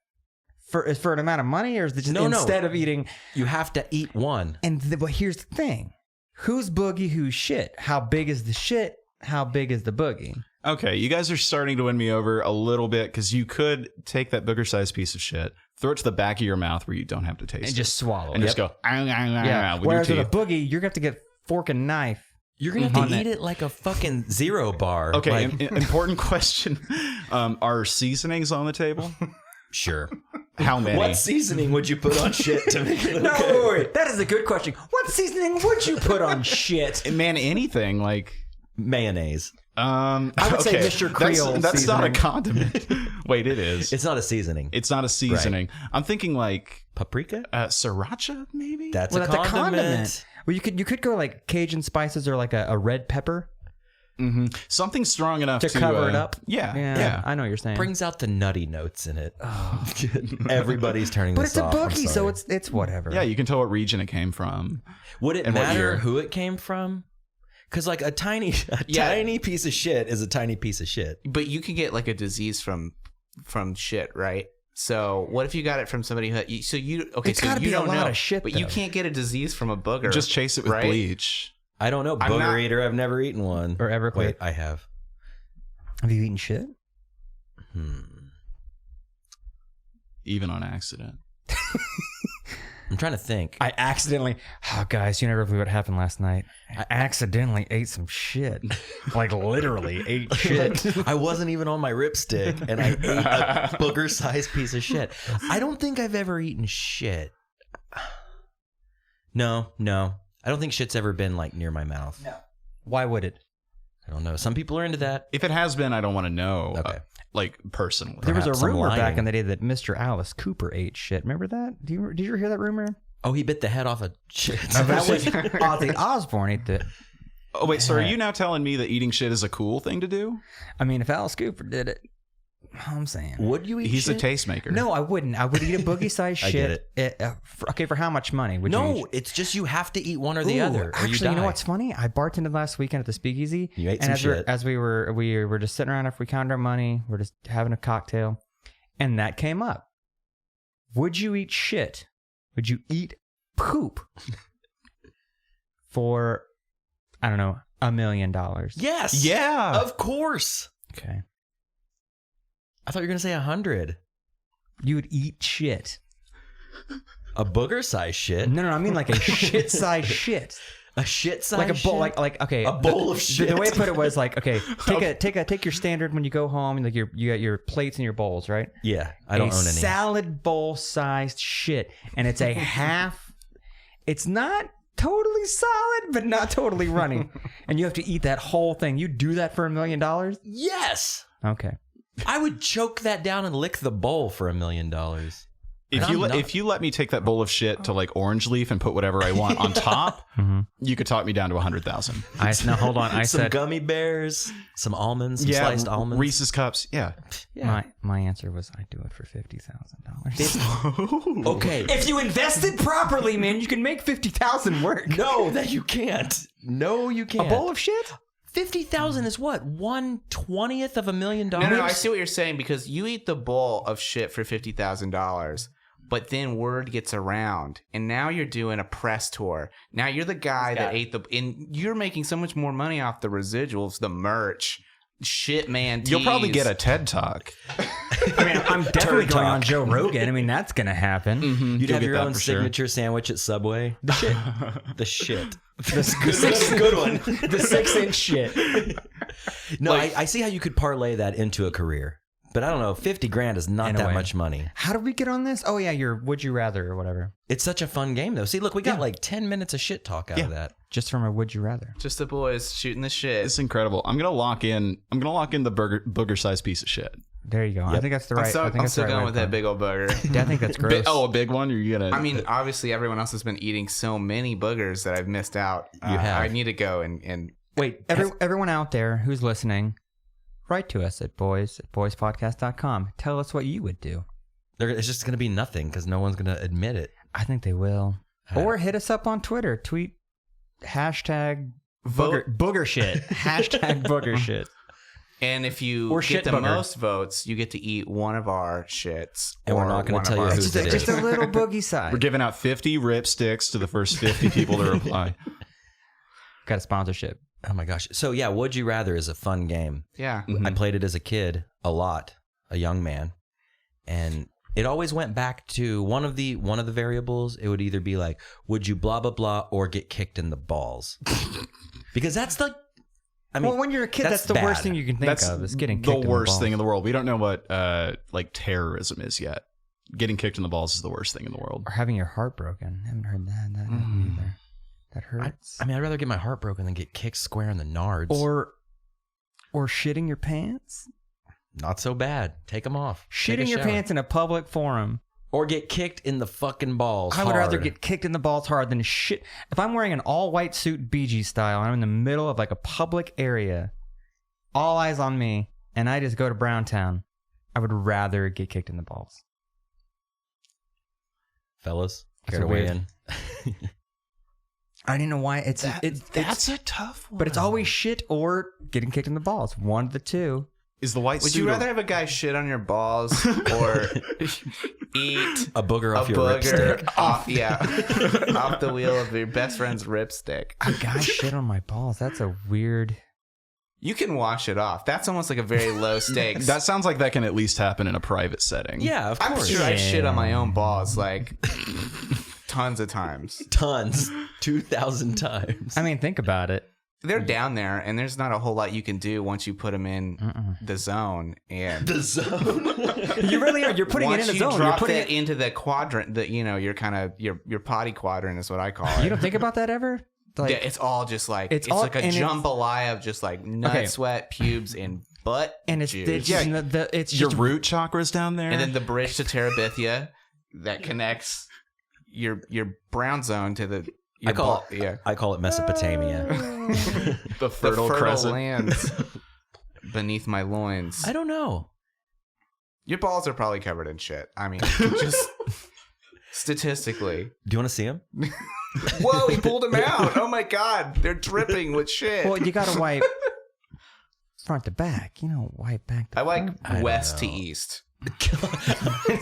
for an amount of money, or is it just No. instead of eating? You have to eat one. But here's the thing: who's boogie, who's shit? How big is the shit? How big is the boogie? Okay, you guys are starting to win me over a little bit because you could take that booger-sized piece of shit, throw it to the back of your mouth where you don't have to taste And it, just swallow and it. just go Yeah. with Whereas your with a teeth. boogie, you're gonna have to get fork and knife. You're going to have On to that. eat it like a fucking zero bar. Okay, Like, important question: are seasonings on the table? sure. How many? What seasoning would you put on shit to make it No, okay? wait. That is a good question. What seasoning would you put on shit? Man, anything like. Mayonnaise. I would say Mr. Creole That's not a seasoning. condiment. Wait, it is. It's not a seasoning. It's not a seasoning. I'm thinking like Paprika? sriracha, maybe. That's Well, a that's condiment. a condiment. Well, you could go like Cajun spices or like a red pepper Something strong enough to cover it up. Yeah. I know what you're saying. Brings out the nutty notes in it. Everybody's turning but this it's a off. I'm boogie, so sorry. it's whatever. Yeah, you can tell what region it came from. Would it and what matter year. who it came from? Because like a tiny piece of shit is a tiny piece of shit. But you can get like a disease from shit, right? So what if you got it from somebody who? It's so gotta you be a don't lot know, of shit, but you though. can't get a disease from a booger. Just chase it with right? bleach. I don't know. I'm Booger not- eater. I've never eaten one. Or ever Wait, quit. I have. Have you eaten shit? Even on accident. I'm trying to think. I accidentally. Oh, guys, you never believe what happened last night. I accidentally ate some shit. Like literally ate shit. I wasn't even on my ripstick, and I ate a booger-sized piece of shit. I don't think I've ever eaten shit. No. I don't think shit's ever been like near my mouth. No. Why would it? I don't know. Some people are into that. If it has been, I don't want to know. Okay. Like personally. There was Perhaps a I'm rumor back lying. in the day that Mr. Alice Cooper ate shit. Remember that? Did you ever hear that rumor? Oh, he bit the head off a shit. That was Ozzy Osbourne ate the. Oh wait, so are you now telling me that eating shit is a cool thing to do? I mean, if Alice Cooper did it, I'm saying. Would you eat He's shit? a tastemaker. No, I wouldn't. I would eat a boogie-sized I shit. get Okay, for how much money would you No, eat? it's just you have to eat one or the other. Or Actually, you die. know what's funny? I bartended last weekend at the Speakeasy. You ate and some as shit. As we were just sitting around after we counted our money, we're just having a cocktail, and that came up. Would you eat shit? Would you eat poop for, I don't know, $1 million? Yes. Yeah. Of course. Okay. I thought you were going to say 100. You would eat shit. A booger size shit. No, I mean like a shit-sized shit. A shit size Like a bowl, shit? like okay, A bowl of shit. The way I put it was like, okay, take your standard when you go home, like you got your plates and your bowls, right? Yeah, I don't own any. Salad bowl sized shit, and it's a half. It's not totally solid, but not totally runny, and you have to eat that whole thing. You do that for $1 million? Yes. Okay. I would choke that down and lick the bowl for $1 million. If you let me take that bowl of shit to like Orange Leaf and put whatever I want on top, you could talk me down to 100,000. Now hold on. I some said gummy bears, some almonds, some sliced almonds. Reese's Cups. Yeah. my answer was I'd do it for $50,000. Okay. If you invested properly, man, you can make $50,000 work. No, that you can't. No, you A can't. bowl of shit? 50,000 is what? 1/20th of $1 million? No, I see what you're saying because you eat the bowl of shit for $50,000, but then word gets around, and now you're doing a press tour. Now you're the guy that ate and you're making so much more money off the residuals, the merch, shit, man. You'll probably get a TED Talk. I mean, I'm definitely going on Joe Rogan. I mean, that's going to happen. You'd You'll have get your that own for sure. signature sandwich at Subway. The shit. The shit. That's a good one. The 6-inch shit. No, I see how you could parlay that into a career. But I don't know, 50 grand is not In a that way. much money. How did we get on this? Oh, yeah, your Would You Rather or whatever. It's such a fun game, though. See, look, we got like 10 minutes of shit talk out of that. Just from a Would You Rather. just the boys shooting the shit. It's incredible. I'm gonna lock in the booger sized piece of shit. There you go. I think that's the right. I think I'm that's the still right going way with to that put big old booger. it. I think that's gross. A big one? Or are you gonna? I mean, obviously, everyone else has been eating so many boogers that I've missed out. You have. I need to go and Wait, everyone out there who's listening, write to us at boyspodcast.com. Tell us what you would do. It's just going to be nothing because no one's going to admit it. I think they will. Or hit us up on Twitter. Tweet hashtag booger shit. Hashtag booger shit. And if you Or get shit the booger. most votes, you get to eat one of our shits. And we're or not gonna one of tell you our- who's it is. Just a little boogie side. We're giving out 50 rip sticks to the first 50 people to reply. Got a sponsorship. Oh my gosh. So yeah, Would You Rather is a fun game. Yeah. I played it as a kid a lot, a young man. And it always went back to one of the variables. It would either be like, would you blah, blah, blah, or get kicked in the balls? Because that's Well, when you're a kid, that's the bad. worst thing you can think That's of is getting the kicked in worst balls. thing in the world. We don't know what like terrorism is yet. Getting kicked in the balls is the worst thing in the world. Or having your heart broken. I haven't heard that either. That hurts. I mean, I'd rather get my heart broken than get kicked square in the nards. Or shitting your pants. Not so bad. Take them off. Take a Shitting your shower. pants in a public forum. Or get kicked in the fucking balls. I would rather hard. get kicked in the balls hard than shit. If I'm wearing an all-white suit, BG style, and I'm in the middle of like a public area, all eyes on me, and I just go to Browntown, I would rather get kicked in the balls. Fellas, That's care to a weigh weird- in? I don't know why it's That's a tough one. but it's always shit or getting kicked in the balls. One of the two. Is the white Would suit you a- rather have a guy shit on your balls or eat A booger a off your booger ripstick. off the wheel of your best friend's ripstick? A guy shit on my balls. That's a weird. You can wash it off. That's almost like a very low stakes. That sounds like that can at least happen in a private setting. Yeah, of I'm course. sure I shit on my own balls like tons of times. Tons. 2,000 times. I mean, think about it. they're down there, and there's not a whole lot you can do once you put them in the zone. And The zone. You really are. You're putting it in the zone. Once you You're drop putting it into the quadrant, that you're kind of your potty quadrant is what I call it. You don't think about that ever? Like, Yeah, it's all just like It's it's all- like a and it's- jambalaya of just like nut, Okay. sweat, pubes, and butt and it's juice. it's Your just root chakra's down there. And then the bridge to Terabithia that connects your brown zone to the I call yeah I call it Mesopotamia. the fertile fertile crescent. lands beneath my loins. I don't know. Your balls are probably covered in shit. I mean, just statistically. Do you want to see him? Whoa, he pulled them out. Oh my god, they're dripping with shit. well, you gotta wipe front to back. Wipe back. To I like front. don't west to know. east.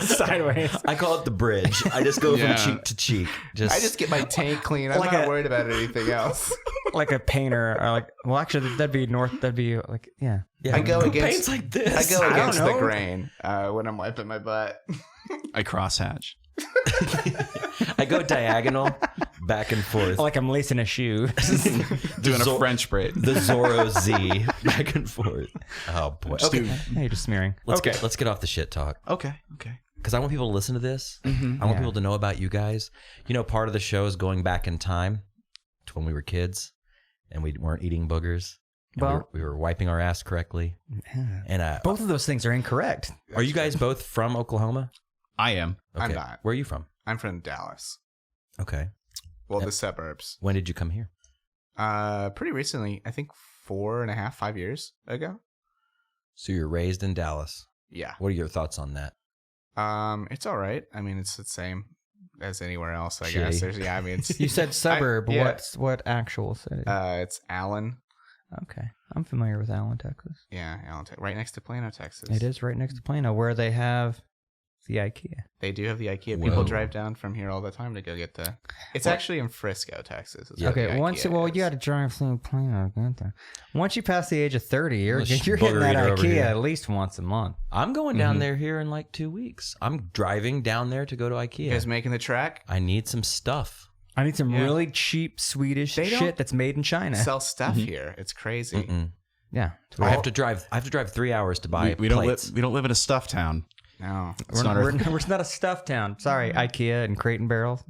Sideways. I call it the bridge. I just go Yeah. from cheek to cheek. I just get my tank clean. I'm Like not a- worried about anything else. Like a painter, or like. Well, actually, that'd be north. That'd be like, yeah. Yeah, I go who against- paints like this. I go I don't against the know. grain when I'm wiping my butt. I crosshatch. I go diagonal, back and forth. Like I'm lacing a shoe. Doing Zor- a French braid. The Zorro Z, back and forth. Oh boy. Okay, Hey, you're just smearing. let's get off the shit talk Okay. because I want people to listen to this. I want Yeah. people to know about you guys. Part of the show is going back in time to when we were kids and we weren't eating boogers. And Well- we were wiping our ass correctly. And Both of those things are incorrect. are you guys both from Oklahoma? I am. I'm not. Where are you from? I'm from Dallas. Okay. Well, the suburbs. When did you come here? Pretty recently. I think 4.5, 5 years ago. So you're raised in Dallas. Yeah. What are your thoughts on that? It's all right. I mean, it's the same as anywhere else, I Shitty. guess. I mean, it's You said suburb. yeah. What actual city? it's Allen. Okay, I'm familiar with Allen, Texas. Yeah, Allen, right next to Plano, Texas. It is right next to Plano, where they have the IKEA. They do have the IKEA. Whoa. People drive down from here all the time to go get the. It's actually in Frisco, Texas. is where the Okay, once IKEA you is. got to drive through Plano. to get there. Once you pass the age of 30, you're Let's hitting that booger it over IKEA here. at least once a month. I'm going down there here in like 2 weeks. I'm driving down there to go to You IKEA. guys making the track? I need some stuff. I need some Yeah. really cheap Swedish They don't shit that's made in China. Sell stuff here. It's crazy. Mm-mm. Yeah, I have to drive 3 hours to buy We don't plates. live in a stuff town. No. we're not not, our- we're not a stuff town. Sorry, IKEA and Crate and Barrel.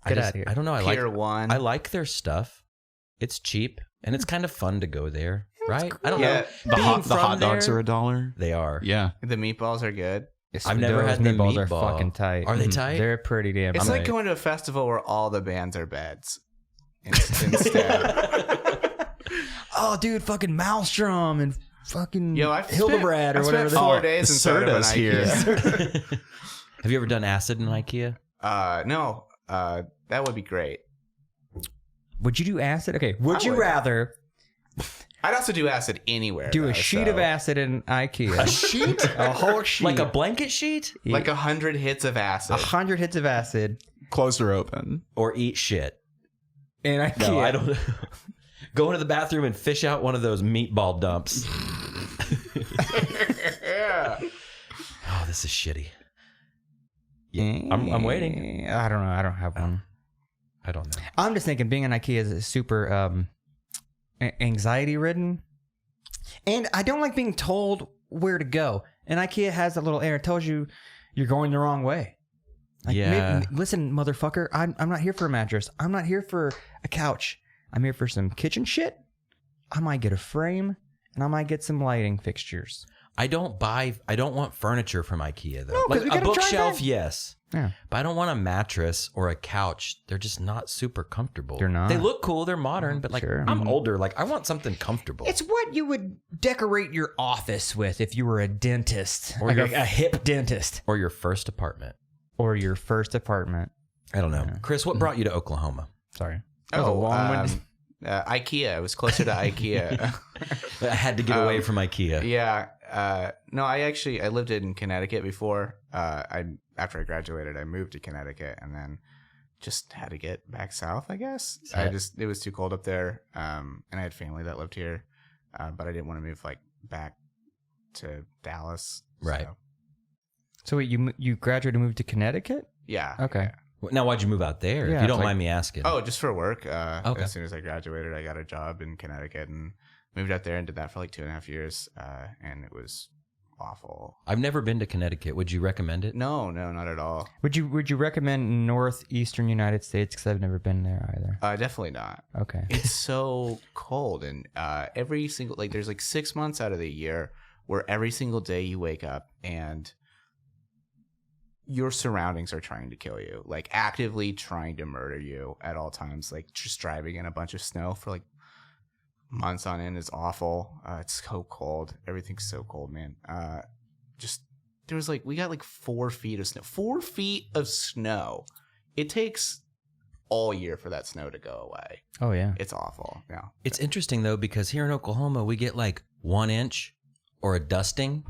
Get out of here. I don't know. Pier 1. I like their stuff. It's cheap and it's kind of fun to go there, right? I don't Yeah. know. The Being hot from dogs there- are $1. They are. Yeah. The meatballs are good. I've never Those had the meatballs. Are meatball. fucking tight. Are they tight? They're pretty damn. It's tight. like going to a festival where all the bands are beds. Instead. Oh, dude, fucking Maelstrom and fucking Yo, I've Hildebrand or spent whatever. 4 they days inside of an Serta's here. IKEA. Have you ever done acid in IKEA? No. That would be great. Would you do acid? Okay. Would I you would. rather I'd also do acid anywhere. do though, a sheet of so- acid in IKEA? A sheet? A whole sheet. Like a blanket sheet? Like 100 hits of acid. 100 hits of acid Closed or open. Or eat shit? in IKEA. No, I don't. Go into the bathroom and fish out one of those meatball dumps. Yeah. Oh, this is shitty. Yeah, I'm waiting. I don't know. I don't have one. I don't know. I'm just thinking being in IKEA is super anxiety ridden. And I don't like being told where to go. And IKEA has a little air. It tells you you're going the wrong way. Like, Yeah. listen, motherfucker, I'm not here for a mattress. I'm not here for a couch. I'm here for some kitchen shit. I might get a frame and I might get some lighting fixtures. I don't want furniture from IKEA though. No, 'cause like we a got 'em tried bookshelf, that. yes. Yeah. But I don't want a mattress or a couch. They're just not super comfortable. They're not? They look cool. They're modern, but like Sure. I'm older. Like I want something comfortable. It's what you would decorate your office with if you were a dentist. Or Like your- a hip dentist. or your first apartment. Or your first apartment. I don't know. Chris, what brought you to Oklahoma? Sorry. That was a long-winded... IKEA. It was closer to IKEA. I had to get away from IKEA. Yeah. No, I lived in Connecticut before. After I graduated, I moved to Connecticut and then just had to get back south, I guess. It was too cold up there. And I had family that lived here. But I didn't want to move back to Dallas. Right. So, So wait, you graduated and moved to Connecticut? yeah. Okay. Now, why'd you move out there? Yeah, if you don't it's like- mind me asking. Oh, just for work. Okay. As soon as I graduated, I got a job in Connecticut and moved out there and did that for like 2.5 years. And it was awful. I've never been to Connecticut. Would you recommend it? No, not at all. Would you recommend northeastern United States? Because I've never been there either. Definitely not. Okay. It's so cold, and every single there's like 6 months out of the year where every single day you wake up and your surroundings are trying to kill you, like actively trying to murder you at all times. Like just driving in a bunch of snow for like months on end is awful. It's so cold. Everything's so cold, man. There was we got like 4 feet of snow. 4 feet of snow. It takes all year for that snow to go away. Oh yeah. It's awful. Yeah. It's interesting though, because here in Oklahoma, we get like 1 inch or a dusting.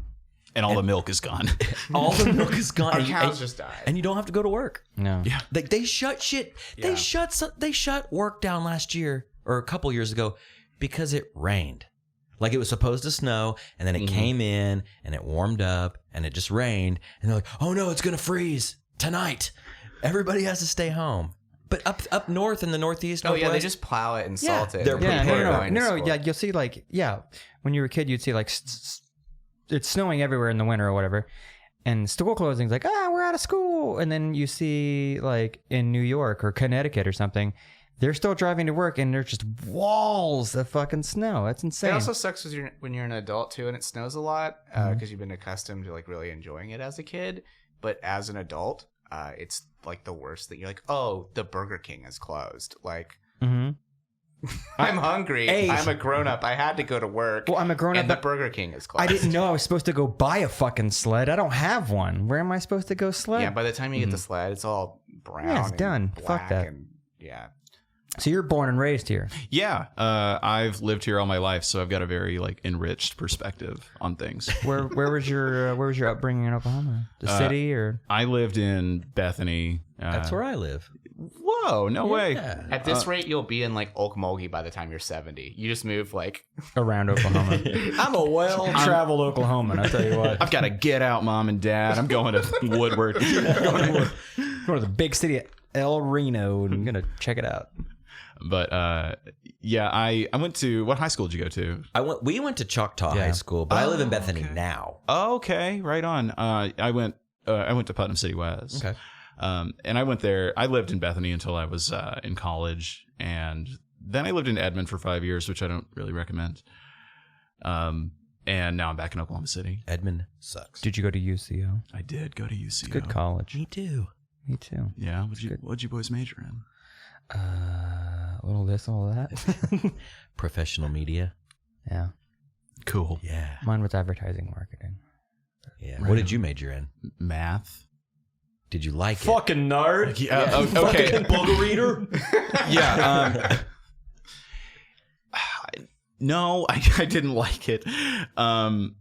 And all the milk is gone. All the milk is gone. Our and, cows just died. and you don't have to go to work. No. Yeah. They shut shit. Yeah. They shut work down last year or a couple years ago because it rained. Like it was supposed to snow, and then it came in and it warmed up and it just rained, and they're like, "Oh no, it's gonna freeze tonight. Everybody has to stay home." But up north in the northeast, Oh yeah, they northwest, just plow it and Yeah, salt it. they're and Yeah. people are prepared. going to school. Yeah. You'll see when you were a kid, you'd see it's snowing everywhere in the winter or whatever. And school closing's like, we're out of school. And then you see like in New York or Connecticut or something, they're still driving to work and there's just walls of fucking snow. That's insane. It also sucks when you're an adult too, and it snows a lot because you've been accustomed to like really enjoying it as a kid. But as an adult, it's like the worst thing. You're like, oh, the Burger King is closed. Like, Mm-hmm. I'm hungry. Hey. I'm a grown up. I had to go to work. Well, I'm a grown up, and the but Burger King is closed. I didn't know I was supposed to go buy a fucking sled. I don't have one. Where am I supposed to go sled? Yeah, by the time you get the sled, it's all brown. Yeah, it's and done. Fuck black that. And, yeah. So you're born and raised here. Yeah, I've lived here all my life, so I've got a very enriched perspective on things. Where was your upbringing in Oklahoma? The city or? I lived in Bethany. that's where I live. Whoa, no way. Yeah. At this rate, you'll be in like Okmulgee by the time you're 70. You just move like Around Oklahoma. I'm a well-traveled Oklahoman, I'll tell you what. I've got to get out, Mom and Dad. I'm going to Woodward. Going to the big city of El Reno and I'm going to check it out. But yeah, I went to, what high school did you go to? We went to Choctaw Yeah. High School, but I live in Bethany now. Oh, okay, right on. I went to Putnam City West. Okay. And I went there. I lived in Bethany until I was in college, and then I lived in Edmond for 5 years, which I don't really recommend. And now I'm back in Oklahoma City. Edmond sucks. Did you go to UCO? I did go to UCO. Good college. Me too. Me too. Yeah. What'd you boys major in? A little this, all that. Professional media. Yeah. Cool. Yeah. Mine was advertising marketing. Yeah. What did you major in? Math. Did you like it? Fucking nerd. Yeah. Okay. Booger reader? Yeah. No, I didn't like it. The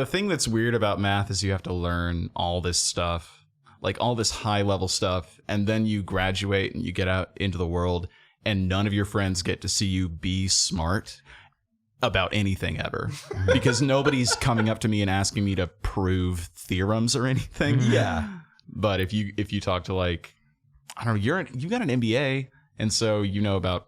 thing that's weird about math is you have to learn all this stuff, like all this high level stuff, and then you graduate and you get out into the world, and none of your friends get to see you be smart about anything ever, because nobody's coming up to me and asking me to prove theorems or anything. Yeah. But if you talk to like, I don't know, you got an MBA, and so you know about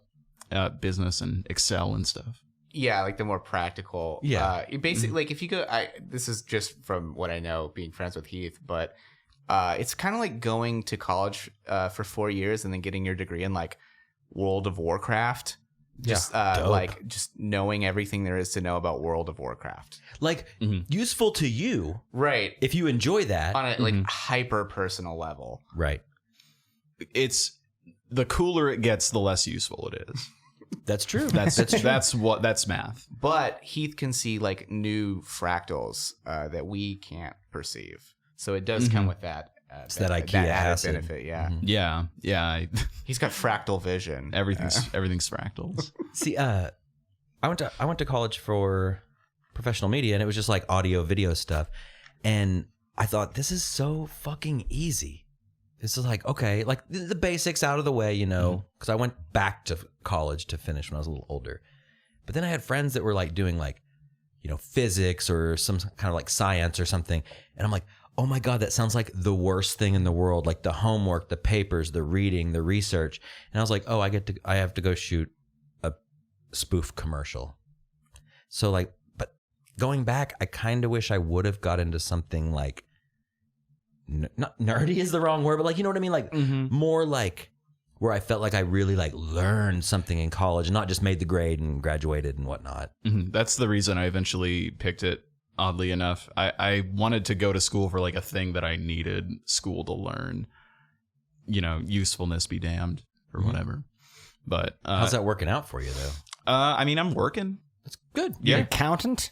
business and Excel and stuff. Yeah, like the more practical. Yeah. Basically, like if you go, this is just from what I know, being friends with Heath, but it's kind of like going to college for 4 years and then getting your degree in like World of Warcraft. Just like just knowing everything there is to know about World of Warcraft. Like useful to you, Right. if you enjoy that. On a like hyper personal level. Right. It's the cooler it gets, the less useful it is. That's true. That's math. But Heath can see like new fractals that we can't perceive. So it does come with that. It's that IKEA added acid. benefit. Yeah. Yeah. He's got fractal vision. Everything's fractals. See, I went to college for professional media, and it was just like audio, video stuff. And I thought, this is so fucking easy. This is like, okay, like the basics out of the way, you know, because I went back to college to finish when I was a little older. But then I had friends that were like doing like, you know, physics or some kind of like science or something. And I'm like, oh my God, that sounds like the worst thing in the world. Like the homework, the papers, the reading, the research. And I was like, oh, I have to go shoot a spoof commercial. So like, but going back, I kind of wish I would have got into something like, not nerdy is the wrong word, but like, you know what I mean? Like more like where I felt like I really like learned something in college and not just made the grade and graduated and whatnot. That's the reason I eventually picked it. Oddly enough, I wanted to go to school for like a thing that I needed school to learn, you know, usefulness be damned or whatever. But how's that working out for you though? I mean, I'm working. That's good. You're an accountant?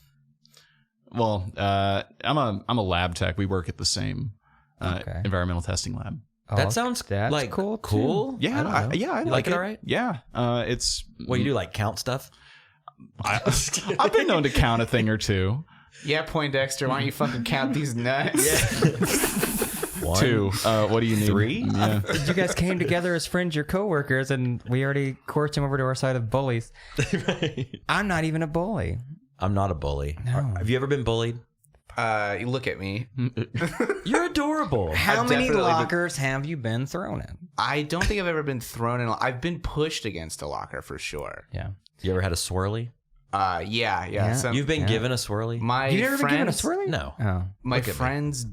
Well, I'm a lab tech. We work at the same environmental testing lab. That sounds that's like cool. Yeah, I like it. All right. Yeah, it's what you do, like count stuff. I've been known to count a thing or two. Yeah, Poindexter, why don't you fucking count these nuts? Yeah. 2. What do you need? 3? Yeah. You guys came together as friends, your coworkers, and we already coerced him over to our side of bullies. Right. I'm not even a bully. I'm not a bully. No. Have you ever been bullied? You look at me. You're adorable. How many definitely lockers have you been thrown in? I don't think I've ever been thrown in. I've been pushed against a locker for sure. Yeah. You ever had a swirly? Yeah. You've been given a swirly? My You never been given a friend's- swirly? No. Oh. My friend's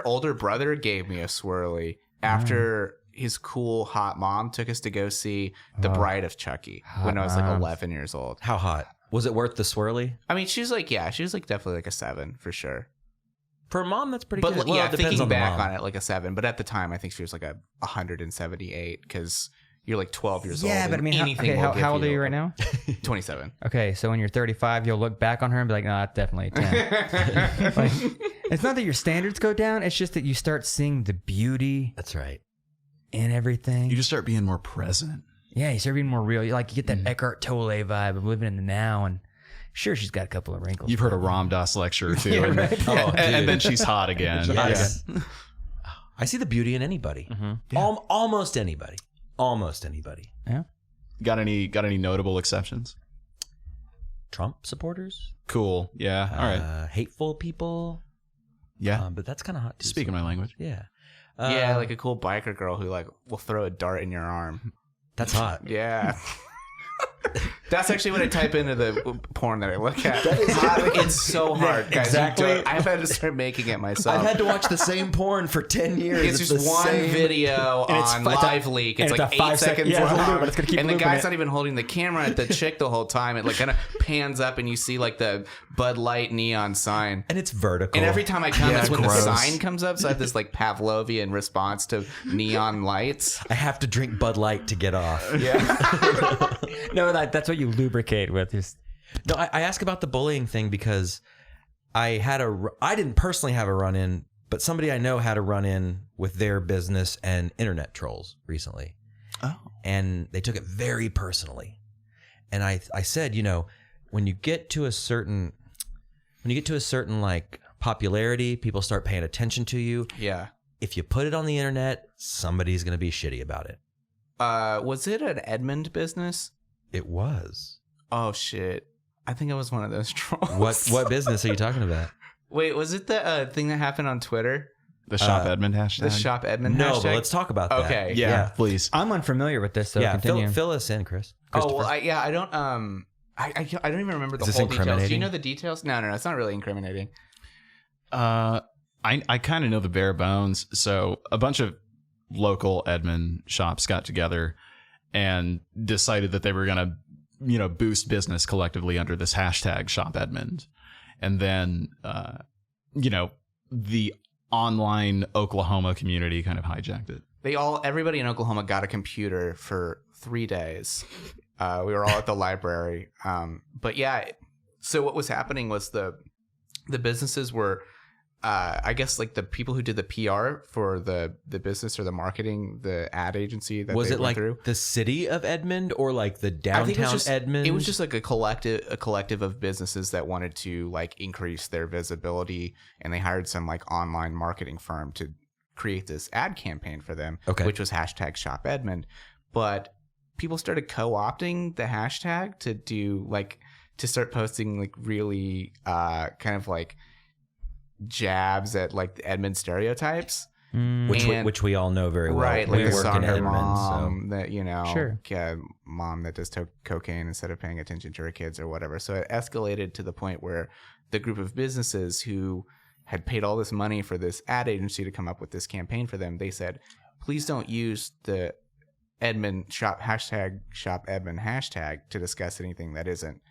older brother, gave me a swirly after his cool hot mom took us to go see The Bride of Chucky when I was like 11 years old. How hot? Was it worth the swirly? I mean, she was like definitely like a 7 for sure. For a mom, that's pretty But good. yeah, it depends thinking on the back mom. on it, like a 7. But at the time, I think she was like a 178 because you're like 12 years old. Yeah, but I mean, how old are you right now? 27. Okay, so when you're 35, you'll look back on her and be like, no, that's definitely a 10. Like, it's not that your standards go down. It's just that you start seeing the beauty That's right. in everything. You just start being more present. Yeah, you start being more real. You get that Eckhart Tolle vibe of living in the now. And sure, she's got a couple of wrinkles. You've heard a Ram Dass lecture or two. Yeah, and, right. Oh, and then she's hot again. Yes. I see the beauty in anybody. Almost anybody. Almost anybody. Yeah. Got any notable exceptions? Trump supporters? Cool. Yeah. All right. Hateful people? Yeah. But that's kind of hot too. Speaking my language. Yeah. Yeah, like a cool biker girl who like will throw a dart in your arm. That's hot. Yeah. That's actually what I type into the porn that I look at. That is hot. It's so hard, guys. Exactly. I've had to start making it myself. I've had to watch the same porn for 10 years. It's just one video on Live Leak. It's like 8 seconds long. but it's gonna keep And the looping guy's it. not even holding the camera at the chick the whole time. It like kind of pans up and you see like the Bud Light neon sign. And it's vertical. And every time I come, that's when gross. the sign comes up. So I have this like Pavlovian response to neon lights. I have to drink Bud Light to get off. Yeah. No, that's what you lubricate with. Just No, I ask about the bullying thing because I didn't personally have a run-in, but somebody I know had a run-in with their business and internet trolls recently. Oh. And they took it very personally. And I said, when you get to a certain like popularity, people start paying attention to you. Yeah. If you put it on the internet, somebody's going to be shitty about it. Was it an Edmund business? It was. Oh shit! I think I was one of those trolls. What business are you talking about? Wait, was it the thing that happened on Twitter? The Shop Edmund hashtag. The Shop Edmund No, hashtag? but let's talk about that. Okay. Yeah, please. I'm unfamiliar with this, so Yeah, continue. fill us in, Chris. Oh, well, I don't I don't even remember the Is this whole details. Do you incriminating? know the details? No, it's not really incriminating. I kind of know the bare bones. So a bunch of local Edmund shops got together and decided that they were going to, boost business collectively under this hashtag Shop Edmund. And then, the online Oklahoma community kind of hijacked it. Everybody in Oklahoma got a computer for 3 days. We were all at the library. But yeah, so what was happening was the businesses were, I guess like the people who did the PR for the business or the marketing, the ad agency that Was they it went like through. the city of Edmond or like the I think downtown Edmond? It was just like a collective of businesses that wanted to like increase their visibility, and they hired some like online marketing firm to create this ad campaign for them, which was hashtag Shop Edmond. But people started co-opting the hashtag to start posting like really kind of like jabs at like the Edmund stereotypes. Which we all know very well. Right, We like the work in soccer Edmonds, mom so. that, you know, Sure. mom that does cocaine instead of paying attention to her kids or whatever. So it escalated to the point where the group of businesses who had paid all this money for this ad agency to come up with this campaign for them, they said, please don't use the Edmond shop Edmond hashtag to discuss anything that isn't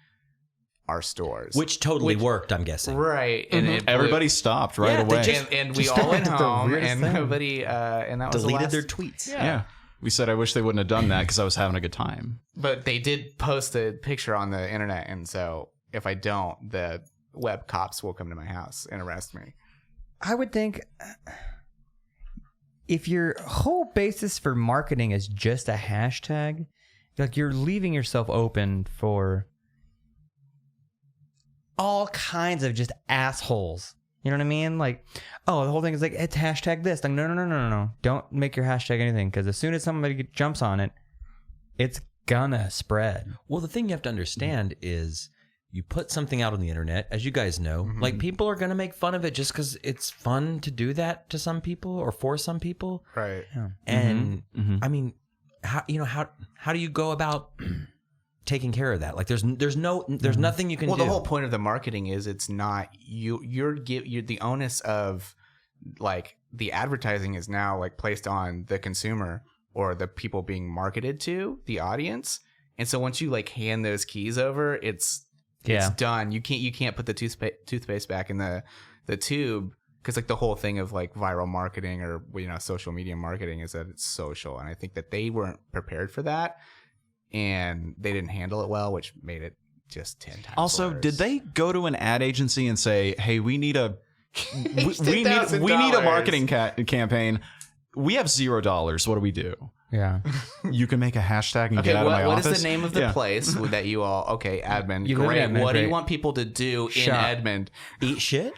our stores. Which totally worked, I'm guessing. Right. And Everybody stopped right Yeah, they away. just- and we all went the home weirdest and thing. nobody and that was the Deleted last, their tweets. yeah. We said I wish they wouldn't have done that because I was having a good time. But they did post a picture on the internet, and so if I don't, the web cops will come to my house and arrest me. I would think if your whole basis for marketing is just a hashtag, like you're leaving yourself open for all kinds of just assholes. You know what I mean? Like, oh, the whole thing is like, it's hashtag this. Like, no. Don't make your hashtag anything, because as soon as somebody jumps on it, it's gonna spread. Well, the thing you have to understand is you put something out on the internet, as you guys know, like people are going to make fun of it just because it's fun to do that to some people or for some people. Right. And I mean, how do you go about taking care of that? Like there's nothing you can do. Well, the whole point of the marketing is it's not you're the onus of like the advertising is now like placed on the consumer or the people being marketed to, the audience. And so once you like hand those keys over, it's done. You can't put the toothpaste back in the tube, because like the whole thing of like viral marketing or, you know, social media marketing is that it's social, and I think that they weren't prepared for that and they didn't handle it well, which made it just 10 times Also, worse. did they go to an ad agency and say, "Hey, we need a we need a marketing campaign. We have $0. What do we do? Yeah. You can make a hashtag and Okay, get out of my what office." is the name of the place that you all? Okay, Edmond. You live in Great. Edmond, What do you great. want people to do in Shop. Edmond? Eat shit?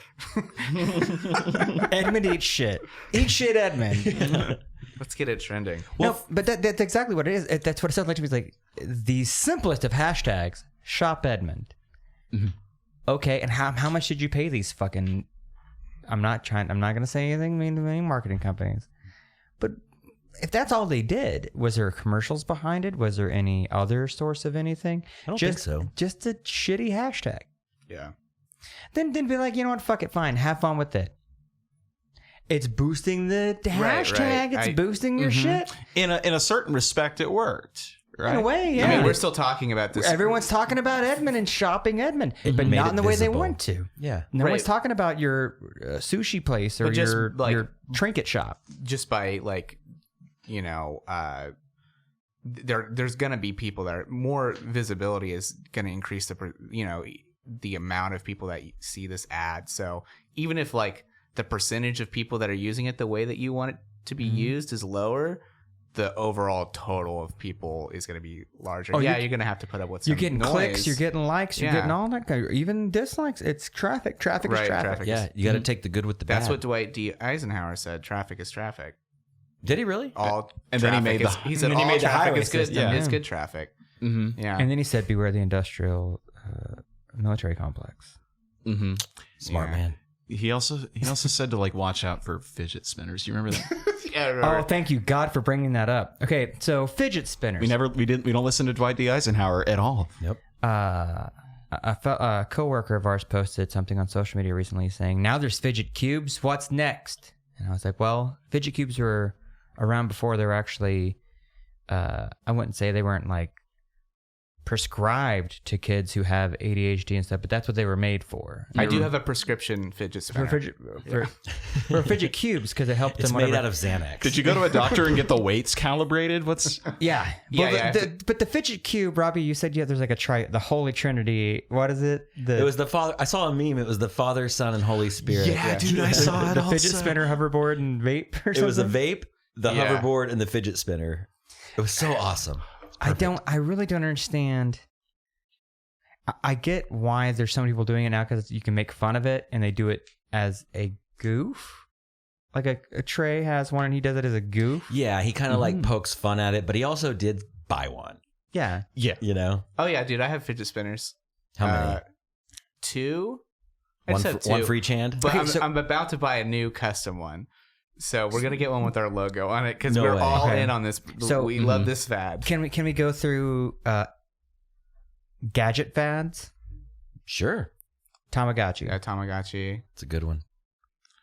Edmund eats shit. Eat shit, Edmund. Let's get it trending. No, but that's exactly what it is. That's what it sounds like to me. It's like the simplest of hashtags, shop Edmund. Okay, and how much did you pay these fucking... I'm not going to say anything mean to any marketing companies. But if that's all they did, was there commercials behind it? Was there any other source of anything? I don't think so. Just a shitty hashtag. Yeah. Then be like, you know what? Fuck it, fine. Have fun with it. It's boosting the hashtag. right. It's boosting your shit. In a certain respect, it worked. Right? In a way, yeah. I mean, we're still talking about this. Everyone's talking about Edmund and shopping Edmund, but made not it in the way they visible. want to. Yeah. No Right. one's talking about your sushi place or But just, your like- your trinket shop. just by like, you know, there's gonna be people that are more visibility is gonna increase the amount of people that see this ad. So even if like the percentage of people that are using it the way that you want it to be used is lower, the overall total of people is going to be larger. Oh, you're going to have to put up with some You're getting noise. clicks, you're getting likes, you're Yeah. getting all that kind of, even dislikes. It's traffic. Traffic is Right, traffic. traffic. Yeah, you got to take the good with the bad. That's what Dwight D. Eisenhower said. Traffic is traffic. Did he really? All And then he traffic made is, the- he said and then he all made the traffic highway is good. system. It's Yeah. good traffic. Mm-hmm. Yeah. And then he said, beware the industrial military complex. Mm-hmm. Smart Yeah. man. He also said to like watch out for fidget spinners. You remember that? Yeah, I remember. Oh, thank you, God, for bringing that up. Okay, so fidget spinners. We don't listen to Dwight D. Eisenhower at all. Yep. A coworker of ours posted something on social media recently saying, now there's fidget cubes. What's next? And I was like, well, fidget cubes were around before they were actually, I wouldn't say they weren't like prescribed to kids who have ADHD and stuff, but that's what they were made for. I do have a prescription fidget spinner. For fidget cubes, because it helped It's them. made whatever. out of Xanax. Did you go to a doctor and get the weights calibrated? What's Yeah. Yeah, yeah. But the fidget cube, Robbie, you said, yeah, there's like the Holy Trinity. What is it? It was the Father. I saw a meme. It was the Father, Son, and Holy Spirit. dude, I saw it. the also. fidget spinner, hoverboard, and vape or something. It was a vape, the Yeah. hoverboard, and the fidget spinner. It was so awesome. I really don't understand. I get why there's so many people doing it now, because you can make fun of it and they do it as a goof. Like a Trey has one and he does it as a goof. Yeah, he kind of like pokes fun at it, but he also did buy one. Yeah. You know? Oh yeah, dude, I have fidget spinners. How many? 2. I just have 2. One for each hand. But Okay, I'm about to buy a new custom one. So we're gonna get one with our logo on it because No we're way. all Okay. in on this. So- we love this fad. Can we go through gadget fads? Sure. Tamagotchi. Yeah, Tamagotchi, It's a good one.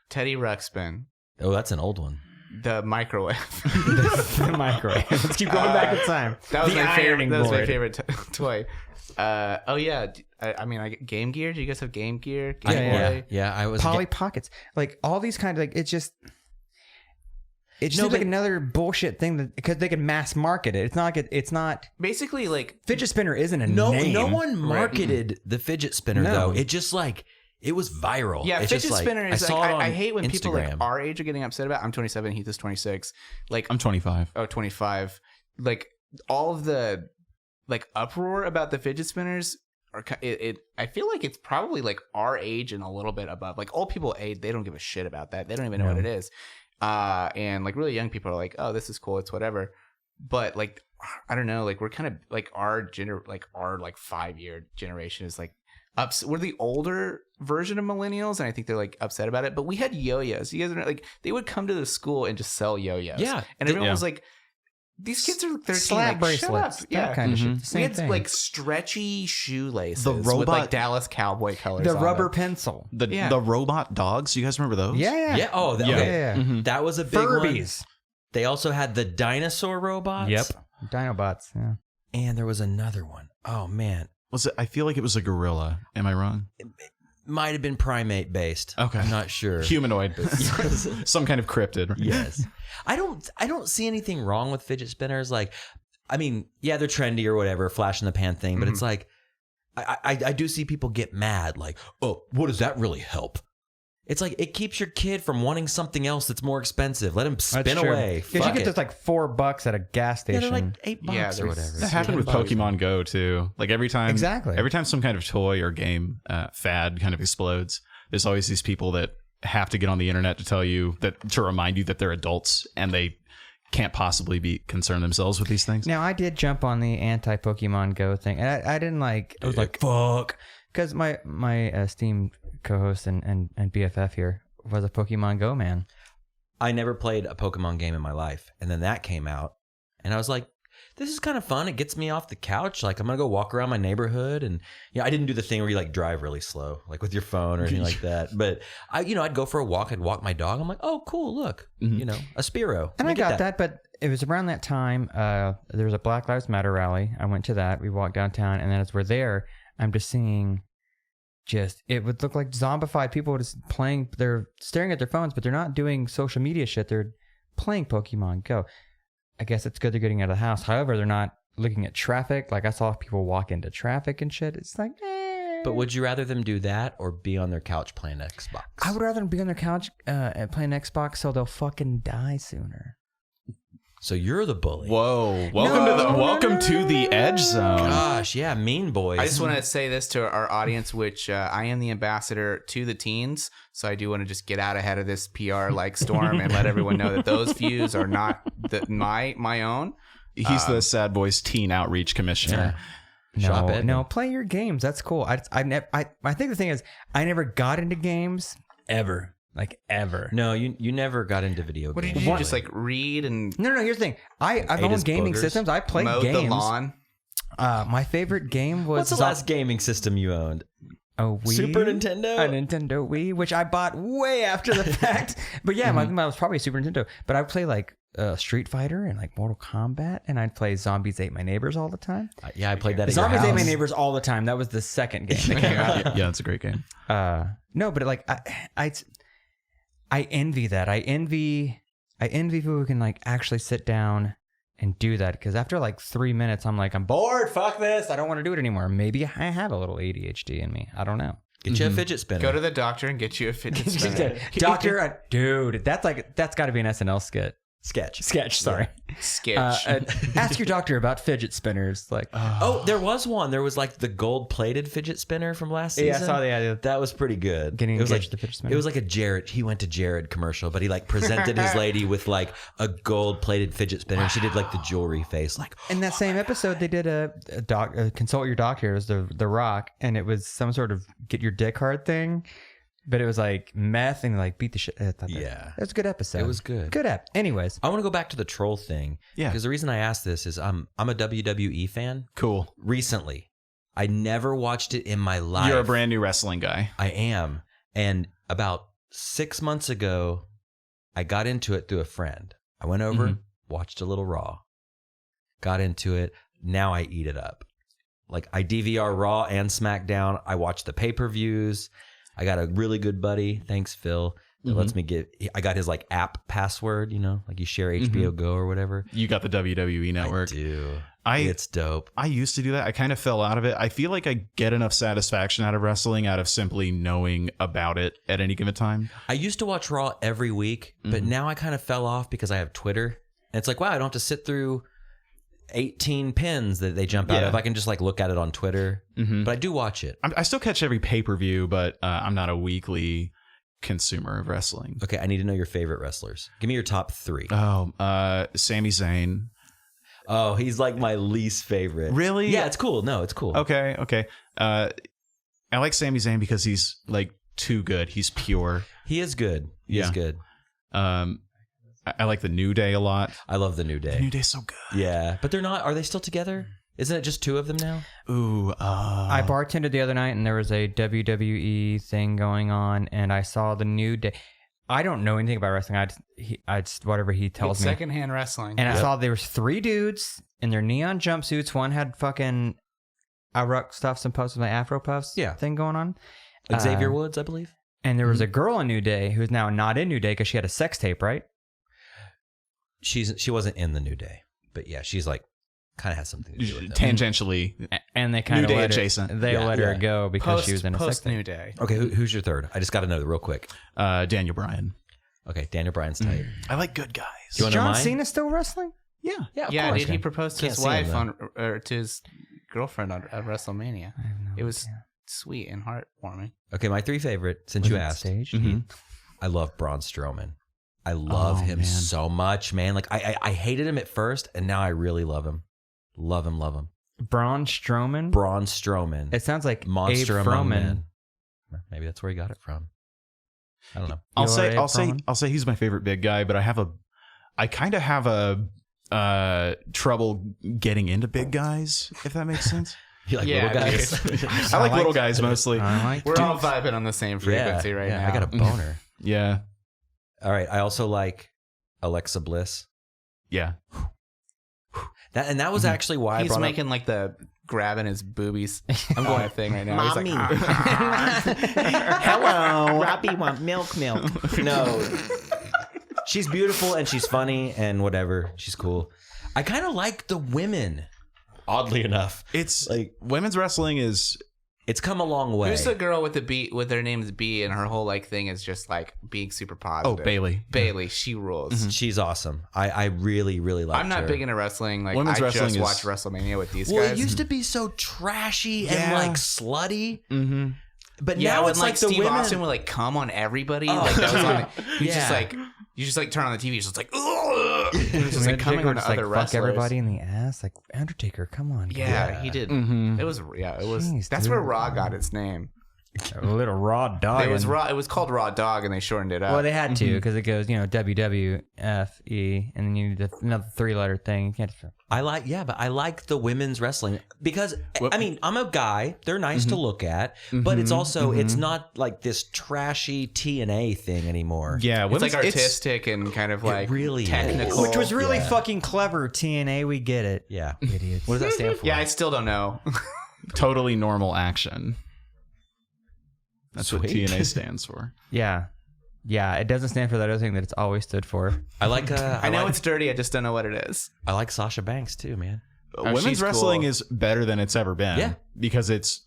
Teddy Ruxpin, Oh, that's an old one. the microwave. The microwave. Let's keep going back in time. That was The my favorite. ironing That was my board. favorite toy. Oh yeah. I mean, I get Game Gear. Do you guys have Game Gear? Game Yeah, Boy? Yeah. I was. Polly Pockets, like all these kind of like it just seems like another bullshit thing that because they can mass market it. It's not like it's not Basically, like fidget spinner isn't a no name. one marketed the fidget spinner No. though. It just it was viral. yeah, It's fidget just like, spinner is I saw like it on I hate when people like Instagram. our age are getting upset about. I'm 27. Heath is 26. Like I'm 25. 25. Like all of the like uproar about the fidget spinners. I feel like it's probably like our age and a little bit above. Like old people age, they don't give a shit about that. They don't even know what it is. And like really young people are like, oh, this is cool. It's whatever. But like, I don't know. Like we're kind of like our 5-year generation is like we're the older version of millennials, and I think they're like upset about it. But we had yo-yos. You guys are like they would come to the school and just sell yo-yos. Yeah. and everyone was like, these kids are 13. slap like, shut bracelets, up. that Yeah, kind of shit. Mhm. The we same had thing. like stretchy shoelaces The with robot- like Dallas Cowboy colors. the on rubber them. pencil. The robot dogs. You guys remember those? Yeah. Yeah. Oh, Yeah. okay. Yeah. Mhm. That was a big one. Furbies. They also had the dinosaur robots. Yep. Dinobots. Yeah. And there was another one. Oh man, Was it? I feel like it was a gorilla. Am I wrong? might have been primate based. Okay. I'm not sure. Humanoid. Some kind of cryptid. Yes. I don't see anything wrong with fidget spinners. Like, I mean, yeah, they're trendy or whatever, flash in the pan thing, but it's like, I do see people get mad. Like, oh, what does that really help? It's like, it keeps your kid from wanting something else that's more expensive. Let him spin away. Because you Fuck get it. this like $4 at a gas Yeah, station. they're like $8 Yeah, or there's- whatever. That happened with Pokemon Go too. Like every time some kind of toy or game fad kind of explodes, there's always these people that have to get on the internet to remind you that they're adults and they can't possibly be concerned themselves with these things. Now I did jump on the anti-Pokemon Go thing, and I didn't like. I was like, "Fuck," because my esteemed co-host and BFF here was a Pokemon Go man. I never played a Pokemon game in my life. And then that came out. And I was like, this is kind of fun. It gets me off the couch. Like, I'm going to go walk around my neighborhood. And, I didn't do the thing where you like drive really slow, like with your phone or anything like that. But I'd go for a walk. I'd walk my dog. I'm like, oh, cool. Look, a Spearow. And Let me I get got that, but it was around that time. There was a Black Lives Matter rally. I went to that. We walked downtown, and then as we're there, I'm just seeing. It would look like zombified people just playing. They're staring at their phones, but they're not doing social media shit. They're playing Pokemon Go. I guess it's good they're getting out of the house. However, they're not looking at traffic. Like I saw people walk into traffic and shit. It's like, But would you rather them do that or be on their couch playing Xbox? I would rather them be on their couch and playing Xbox so they'll fucking die sooner. So you're the bully. Whoa! Welcome to the Edge Zone. Gosh, yeah, mean boys. I just want to say this to our audience, which I am the ambassador to the teens. So I do want to just get out ahead of this PR like storm and let everyone know that those views are not my own. He's the Sad Boys Teen Outreach Commissioner. Shop it. No, play your games. That's cool. I think the thing is, I never got into games ever. Like ever. No, you never got into video What games. did you do? Just like read and No. Here's the thing. I've Ate owned his gaming boogers? systems. I played mow games. the lawn? My favorite game was What's the last gaming system you owned? a Wii, Super Nintendo? a Nintendo Wii, which I bought way after the fact. But yeah, mine was probably Super Nintendo. But I would play like Street Fighter and like Mortal Kombat, and I'd play Zombies Ate My Neighbors all the time. Yeah, I played that at Zombies your Ate house. My Neighbors all the time. That was the second game that came out. Yeah, it's a great game. No, but like I envy that. I envy people who can like actually sit down and do that, because after like 3 minutes, I'm like, I'm bored. Fuck this. I don't want to do it anymore. Maybe I have a little ADHD in me. I don't know. Get you a fidget spinner. Go to the doctor and get you a fidget spinner. Doctor, dude, that's got to be an SNL skit. Sketch. Sorry. Sketch. Ask your doctor about fidget spinners. Like, Oh, there was one. There was like the gold-plated fidget spinner from last season. yeah, I saw the idea. That was pretty good. Getting it was engaged like to the fidget spinner. It was like a Jared. He went to Jared commercial, but he like presented his lady with like a gold-plated fidget spinner. And she did like the jewelry face, like In that same episode, they did a consult your doctor. It was the Rock, and it was some sort of get your dick hard thing. But it was like meth and like beat the shit. I thought Yeah. it was a good episode. It was good. Good app. Anyways, I want to go back to the troll thing. Yeah. Because the reason I asked this is I'm a WWE fan. Cool. Recently. I never watched it in my life. You're a brand new wrestling guy. I am. And about 6 months ago, I got into it through a friend. I went over, watched a little Raw, got into it. Now I eat it up. Like I DVR Raw and SmackDown. I watch the pay-per-views. I got a really good buddy. Thanks, Phil. That lets me I got his like app password, like you share HBO Go or whatever. You got the WWE network. I do. It's dope. I used to do that. I kind of fell out of it. I feel like I get enough satisfaction out of wrestling out of simply knowing about it at any given time. I used to watch Raw every week, but now I kind of fell off because I have Twitter. And it's like, wow, I don't have to sit through 18 pins that they jump out of. I can just like look at it on Twitter. But I do watch it. I still catch every pay-per-view, but I'm not a weekly consumer of wrestling. Okay, I need to know your favorite wrestlers. Give me your top 3. Oh, Sami Zayn. Oh, he's like my least favorite. Really? Yeah, it's cool. No, it's cool. Okay. I like Sami Zayn because he's like too good. He's pure. He is good. He is good. I like the New Day a lot. I love the New Day. The New Day's so good. Yeah, but they're not. Are they still together? Isn't it just 2 of them now? Ooh. I bartended the other night and there was a WWE thing going on, and I saw the New Day. I don't know anything about wrestling. I just whatever he tells me. Secondhand wrestling. And I saw there was 3 dudes in their neon jumpsuits. One had fucking rock stuff, some puffs with my Afro puffs thing going on. Xavier Woods, I believe. And there was a girl in New Day who's now not in New Day because she had a sex tape, right? She wasn't in the New Day, but yeah, she's like kind of has something to do with it. Tangentially. And they kind of New Day let adjacent. her, they let her go because she was in a sex tape. New Day. Okay, who's your third? I just got to know real quick. Daniel Bryan. Okay, Daniel Bryan's tight. I like good guys. Do you Is wanna know John mine? Cena still wrestling? Yeah. Yeah, of Yeah, course. did he propose to Can't his see him, wife though. or to his girlfriend at WrestleMania? I have no It was idea. sweet and heartwarming. Okay, my 3 favorite, since Was you it asked. staged? I love Braun Strowman. I love him man. so much, man. Like I hated him at first, and now I really love him. Love him. Braun Strowman? Braun Strowman. It sounds like Monster Abe among Froman. men. Maybe that's where he got it from. I don't know. I'll Abe say Froman? he's my favorite big guy, but I kind of have a trouble getting into big guys, if that makes sense. You like Yeah, little guys? I like little guys mostly. I like We're all vibing on the same frequency right now. I got a boner. Yeah. All right. I also like Alexa Bliss. Yeah. That was actually why I He's brought making like the grabbing his boobies. I'm going thing right now. Mommy. He's like, Hello. Robbie want milk. No. She's beautiful and she's funny and whatever. She's cool. I kind of like the women, oddly enough. It's Like- women's wrestling is It's come a long way. who's the girl with the B with their name is B and her whole like thing is just like being super positive. Bailey. Bailey, she rules. She's awesome. I really, really like her. I'm not big into wrestling. Like Women's I wrestling just is- watched WrestleMania with these Well, guys. it used to be so trashy and Yeah. like slutty, Mm-hmm. but Yeah, now when it's like like the Steve women. Austin would like come on everybody. Oh, Like that was on. You yeah. just like you just like turn on the TV. It's just like ugh. It was just like coming on just, other fuck wrestlers. everybody in the ass. Like Undertaker, come on. Yeah, Yeah. he did. Mm-hmm. It was Jeez, that's dude. where Raw got its name. A little raw dog. It was Raw. It was called Raw Dog, and they shortened it up. Well, they had to because it goes, WWFE, and then you need another 3-letter thing. You can't just, I like the women's wrestling because I mean I'm a guy. They're nice to look at, but it's also it's not like this trashy TNA thing anymore. Yeah, it's like artistic and kind of like really is. technical. which was really Yeah. fucking clever. TNA, we get it. Yeah. Idiots. What does that stand for? Yeah, I still don't know. totally normal action. That's what Sweet. TNA stands for. Yeah. Yeah, it doesn't stand for that other thing that it's always stood for. I like. I know it's dirty. I just don't know what it is. I like Sasha Banks too, man. Women's she's wrestling cool. is better than it's ever been. Yeah. Because it's,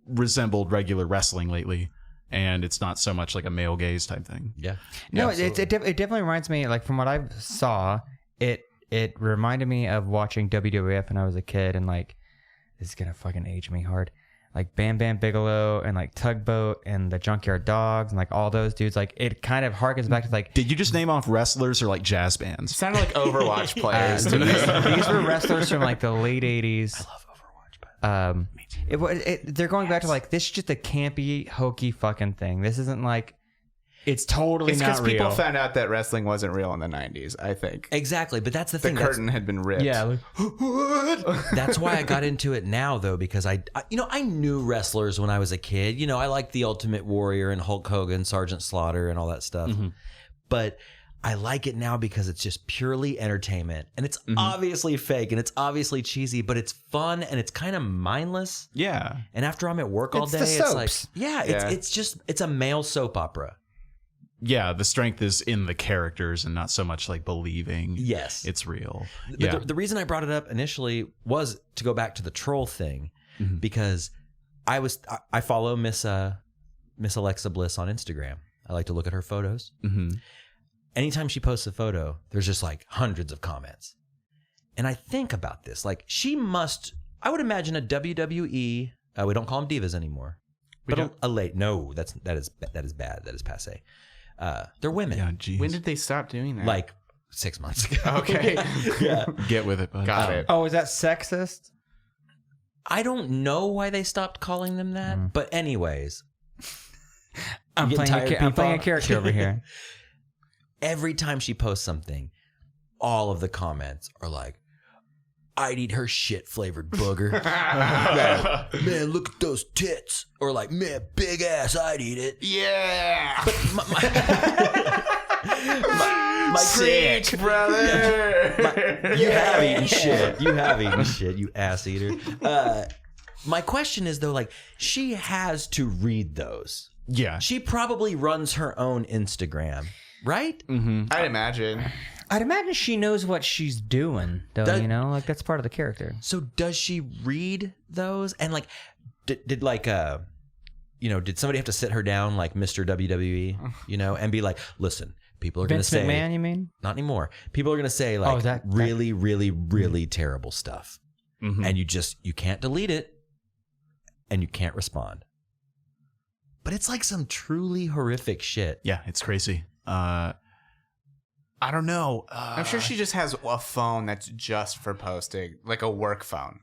resembled regular wrestling lately. And it's not so much like a male gaze type thing. Yeah. No, Yeah, it definitely reminds me, like from what I saw, it reminded me of watching WWF when I was a kid, and like, this is gonna fucking age me hard. Like Bam Bam Bigelow and like Tugboat and the Junkyard Dogs and like all those dudes, like it kind of harkens back to like Did you just name off wrestlers or like jazz bands? Sounded like Overwatch players to me. these were wrestlers from like the late 80s. I love Overwatch, by they're going back to like, this is just a campy, hokey fucking thing. This isn't like, it's totally It's not because real. people found out that wrestling wasn't real in the 90s, I think. Exactly, but that's the The thing. curtain had been ripped. Yeah. Like, That's why I got into it now, though, because I knew wrestlers when I was a kid. You know, I liked the Ultimate Warrior and Hulk Hogan, Sergeant Slaughter, and all that stuff. But I like it now because it's just purely entertainment, and it's obviously fake and it's obviously cheesy, but it's fun and it's kind of mindless. Yeah. And after I'm at work all It's day, the it's like, soaps. it's a male soap opera. Yeah, the strength is in the characters and not so much like believing Yes. it's real. But the reason I brought it up initially was to go back to the troll thing, because I follow Miss Alexa Bliss on Instagram. I like to look at her photos. Anytime she posts a photo, there's just like hundreds of comments. And I think about this, like I would imagine a WWE, we don't call them divas anymore. But a late, no, that is bad. That is passe. They're women. Yeah, geez. When did they stop doing that? Like 6 months ago. Okay. Yeah. Get with it, bud. Got it. oh, is that sexist? I don't know why they stopped calling them that, but anyways, I'm getting playing, tired, I'm playing a people? character over here. every time she posts something, all of the comments are like, I'd eat her shit flavored booger. Man, look at those tits. Or like, man, big ass, I'd eat it. Yeah. But my Preach, brother. you have eaten shit. You have eaten shit, you ass eater. My question is though, like, she has to read those. Yeah. She probably runs her own Instagram, right? Mm-hmm. I'd imagine. I'd imagine she knows what she's doing, though, you know? Like, that's part of the character. So does she read those? And like, did like, did somebody have to sit her down like Mr. WWE, and be like, listen, people are going to say, Vince McMahon, you mean? not anymore. People are going to say like really, really, really terrible stuff. Mm-hmm. And you can't delete it and you can't respond. But it's like some truly horrific shit. Yeah, it's crazy. I don't know. I'm sure she just has a phone that's just for posting, like a work phone,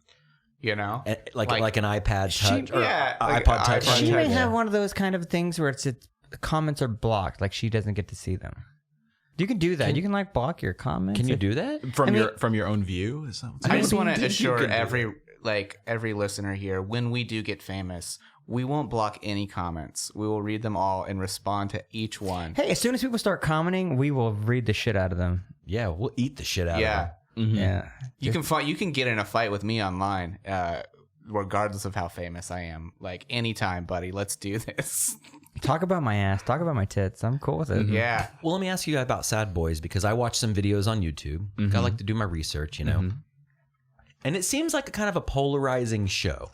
And like an iPad Touch or like iPod Touch. iPod She may Touch. have one of those kind of things where the comments are blocked, like she doesn't get to see them. You can do that. You can like block your comments. Can you do that? From your own view? Is that what's I just want to you assure can do every listener here, when we do get famous, we won't block any comments. We will read them all and respond to each one. Hey, as soon as people start commenting, we will read the shit out of them. Yeah, we'll eat the shit out of Yeah. them. Mhm. Yeah. You can get in a fight with me online, regardless of how famous I am. Like, anytime, buddy. Let's do this. Talk about my ass. Talk about my tits. I'm cool with it. Yeah. Well, let me ask you about Saad Boys, because I watched some videos on YouTube. I like to do my research, And it seems like a kind of a polarizing show.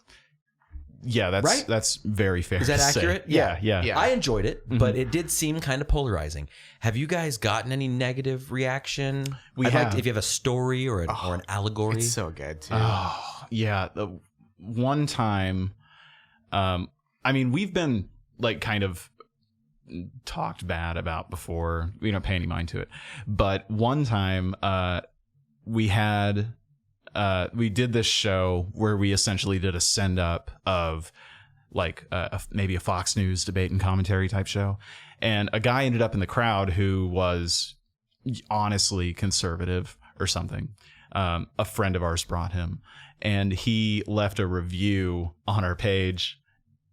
Yeah, Right? that's very fair. Is that to say. accurate? Yeah. Yeah. I enjoyed it, but it did seem kind of polarizing. Have you guys gotten any negative reaction? We I'd have. like if you have a story or an allegory. It's so good, too. Oh, yeah. The one time, we've been like kind of talked bad about before. We don't pay any mind to it. But one time, we did this show where we essentially did a send up of like maybe a Fox News debate and commentary type show. And a guy ended up in the crowd who was honestly conservative or something. A friend of ours brought him, and he left a review on our page,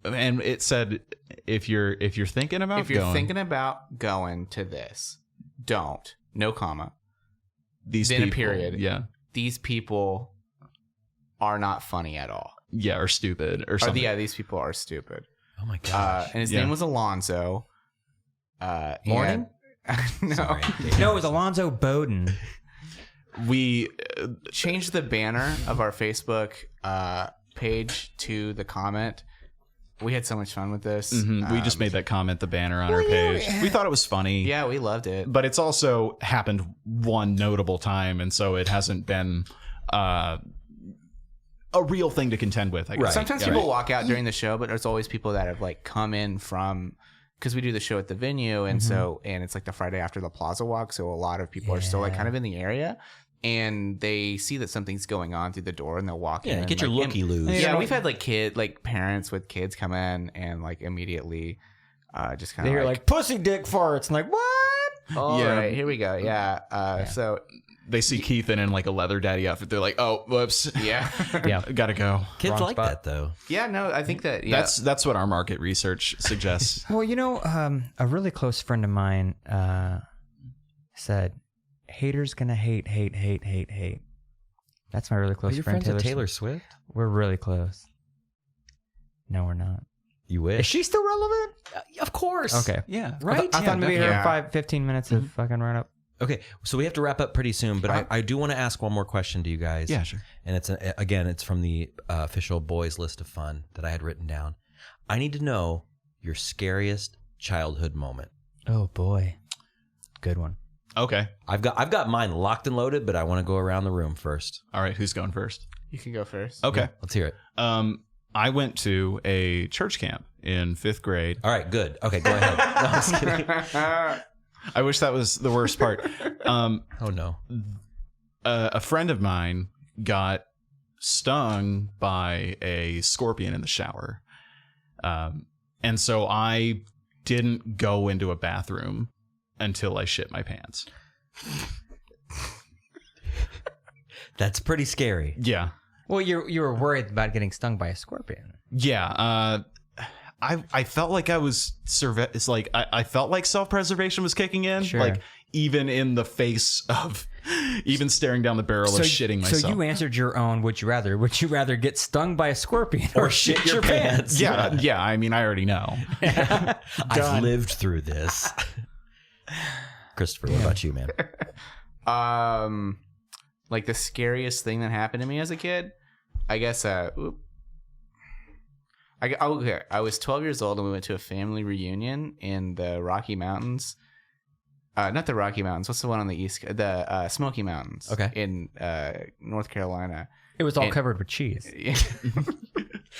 and it said, if you're thinking about going to this, don't, no comma, these then people, a period. yeah, these people are not funny at all. yeah, or stupid or something. These people are stupid. Oh my gosh. And his name was Alonzo. Morning? No. Sorry. No, it was Alonzo Bowden. We Changed the banner of our Facebook page to the comment. We had so much fun with this. we just made that comment, the banner on our page. We thought it was funny. Yeah, we loved it. But it's also happened one notable time, and so it hasn't been a real thing to contend with, I guess. Right. Sometimes Yeah, people right. walk out during the show, but there's always people that have like come in from, because we do the show at the venue, and and it's like the Friday after the Plaza Walk, so a lot of people are still like kind of in the area, and they see that something's going on through the door, and they'll walk in. Yeah, and, get your like, looky-loos. Yeah, we've had like parents with kids come in and like immediately just kind of They're like pussy dick farts. And like, what? all Yeah. right, here we go. Yeah. So They see Keith in like a leather daddy outfit. They're like, oh, whoops. yeah. Yeah. Gotta go. Kids Wrong like spot. that though. Yeah, no, I think that That's what our market research suggests. Well, a really close friend of mine said, haters gonna hate. That's my really close Are you friend, friends with Taylor Swift? We're really close. No, we're not. You wish. Is she still relevant? Of course. Okay. Yeah. I thought maybe her definitely. 15 minutes of fucking run up. Okay, so we have to wrap up pretty soon, but I do want to ask one more question to you guys. Yeah, sure. And it's from the official boys list of fun that I had written down. I need to know your scariest childhood moment. Oh boy, good one. Okay. I've got mine locked and loaded, but I want to go around the room first. All right. Who's going first? You can go first. Okay. Yeah, let's hear it. I went to a church camp in 5th grade. All right, good. Okay, go ahead. No, I was kidding. I wish that was the worst part. Oh no. A friend of mine got stung by a scorpion in the shower. And so I didn't go into a bathroom until I shit my pants. That's pretty scary. Yeah. Well, you were worried about getting stung by a scorpion. Yeah. I felt like I was it's like I felt like self-preservation was kicking in. Sure. Like even in the face of even staring down the barrel of shitting myself. So you answered your own would you rather. Would you rather get stung by a scorpion or shit your pants? Yeah. I mean, I already know. I've lived through this. Christopher, what about you, man? Like the scariest thing that happened to me as a kid, I guess. I was 12 years old and we went to a family reunion in the Rocky Mountains. Not the Rocky Mountains. What's the one on the east? The Smoky Mountains. Okay. In North Carolina. It was all covered with cheese.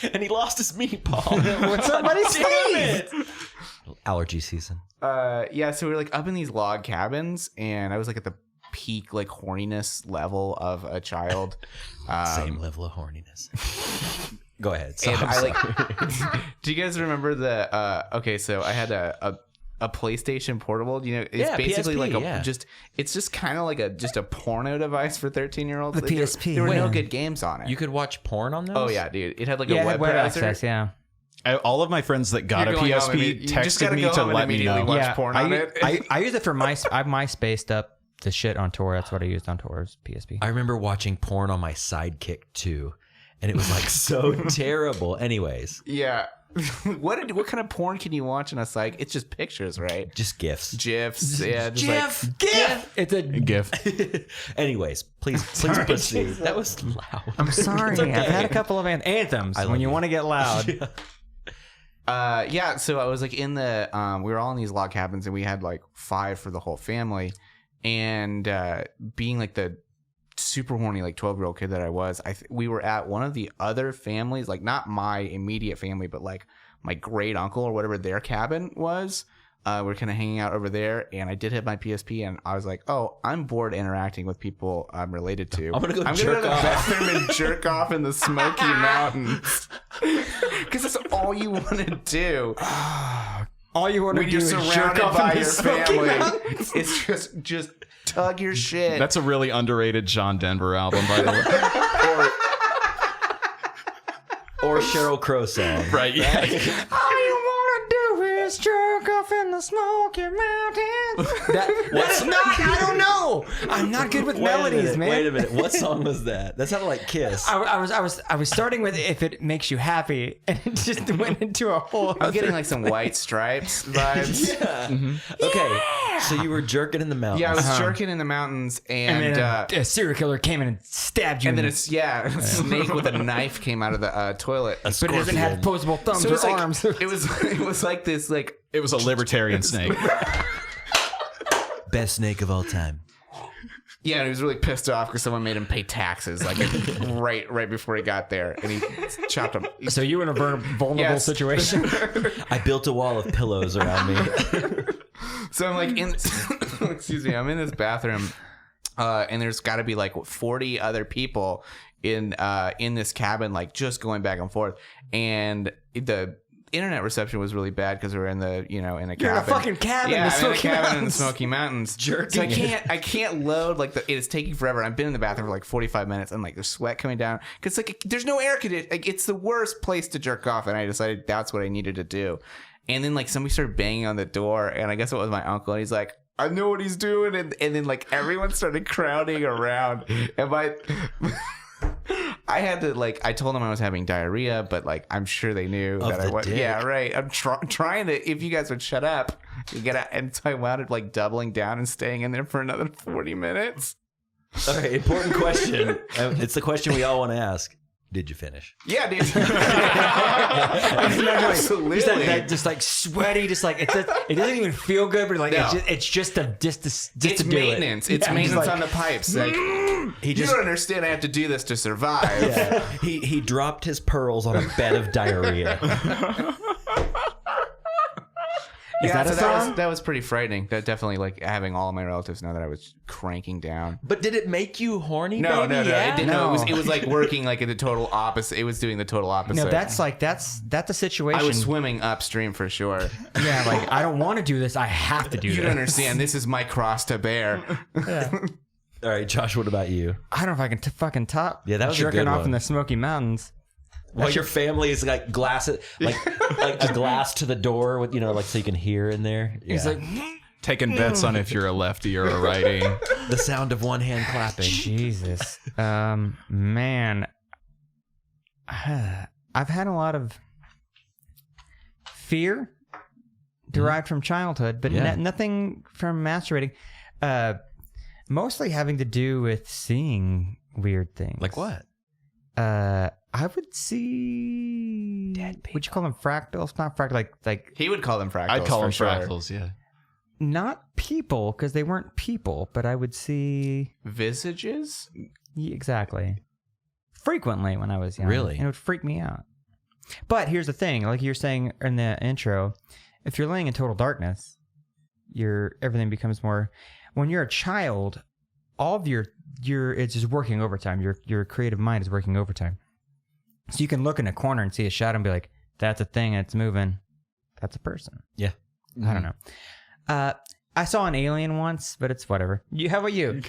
And he lost his meat, Paul. What's up, buddy? Allergy season. Yeah, so we were like up in these log cabins, and I was like at the peak like horniness level of a child. Same level of horniness. Go ahead. And I like. Do you guys remember the? Okay, so I had a PlayStation Portable. You know, it's basically PSP, like yeah. it's just kind of like just a porno device for 13-year-olds. The PSP. There were no Wait. good games on it. You could watch porn on those? Oh yeah, dude! It had like Yeah, a web web browser. access. Yeah. All of my friends that got You're a going home and PSP you just texted gotta me go to home and let me immediately know. watch porn on it. I use it for I've MySpaced up the shit on tour. That's what I used on tour. Is PSP. I remember watching porn on my Sidekick too, and it was like so terrible. Anyways, Yeah. What kind of porn can you watch in a psych? It's just pictures, right? just gifs. GIFs. Yeah. Just GIF. It's a GIF. Anyways, please proceed. That was loud. I'm sorry. It's okay. I've had a couple of anthems I love when you you. want to get loud. Yeah, so I was like in the we were all in these log cabins and we had like 5 for the whole family, and being like the super horny like 12-year-old kid that I was, we were at one of the other families, like not my immediate family but like my great uncle or whatever their cabin was. We're kind of hanging out over there, and I did have my PSP, and I was like, oh, I'm bored interacting with people I'm related to. I'm gonna go to jerk the off. bathroom and jerk off in the Smoky Mountains. Because that's all you want to do. All you want to When do you're is jerk surrounded off by in the your Smoky family, Mountains. it's just tug your shit. That's a really underrated John Denver album, by the way. Or Sheryl Crow song. Right, yeah. All you want to do is jerk off in the Smoky Mountains. That's not. I don't know. I'm not good with melodies, man. Wait a minute. What song was that? That sounded like Kiss. I was starting with if it makes you happy, and it just went into a whole. I'm getting like some White Stripes vibes. Yeah. Okay. So you were jerking in the mountains. Yeah, I was jerking in the mountains, and then a serial killer came in and stabbed you. and then a snake with a knife came out of the toilet. A but it doesn't have scorpion. opposable thumbs So it was or like, arms. it was like this like It was a libertarian snake. Best snake of all time. yeah, and he was really pissed off because someone made him pay taxes like right before he got there, and he chopped him. So you were in a vulnerable Yes. situation. I built a wall of pillows around me. So I'm like in excuse me, I'm in this bathroom and there's got to be like 40 other people in this cabin, like just going back and forth, and the internet reception was really bad because we were in the in a cabin. You're in a fucking cabin. Yeah, in the in the Smoky Mountains. So I can't load, like, it's taking forever. I've been in the bathroom for like 45 minutes and like there's sweat coming down because like there's no air conditioning. Like, it's the worst place to jerk off, and I decided that's what I needed to do. And then like somebody started banging on the door, and I guess it was my uncle, and he's like, I know what he's doing, and then like everyone started crowding around, and I had to, like, I told them I was having diarrhea, but like I'm sure they knew that I was. Yeah, right. I'm trying to. If you guys would shut up, you get out, and so I wound up like doubling down and staying in there for another 40 minutes. Okay, important question. It's the question we all want to ask. Did you finish? Yeah, dude. Absolutely. Just like sweaty, just like it doesn't even feel good, but like it's just to maintenance. It's maintenance on the pipes. Like, you don't understand. I have to do this to survive. Yeah. He dropped his pearls on a bed of diarrhea. That was pretty frightening. That definitely, like, having all of my relatives know that I was cranking down. But did it make you horny? No. Yeah? It didn't. No, it was like working like in the total opposite. It was doing the total opposite. No, that's a situation. I was swimming upstream for sure. Yeah, like, I don't want to do this. I have to do this. You don't understand. This is my cross to bear. Yeah. All right, Josh. What about you? I don't know if I can fucking top. Yeah, that was jerking a good off one. in the Smoky Mountains. Well, your family is like glasses, like a glass to the door with, like, so you can hear in there. Yeah. He's like taking bets on if you're a lefty or a righty. The sound of one hand clapping. Jesus, man, I've had a lot of fear derived from childhood, but nothing from masturbating. Mostly having to do with seeing weird things. Like what? I would see dead people. Would you call them fractals? Not fractal, like he would call them fractals. I'd call them sure. fractals, yeah. Not people, because they weren't people, but I would see visages. Yeah, exactly. Frequently when I was young. Really? And it would freak me out. But here's the thing, like you were saying in the intro, if you're laying in total darkness, everything becomes more. When you're a child, all of your it's just working overtime. Your creative mind is working overtime. So you can look in a corner and see a shadow and be like, that's a thing, it's moving. That's a person. Yeah. I don't know. I saw an alien once, but it's whatever. How about you?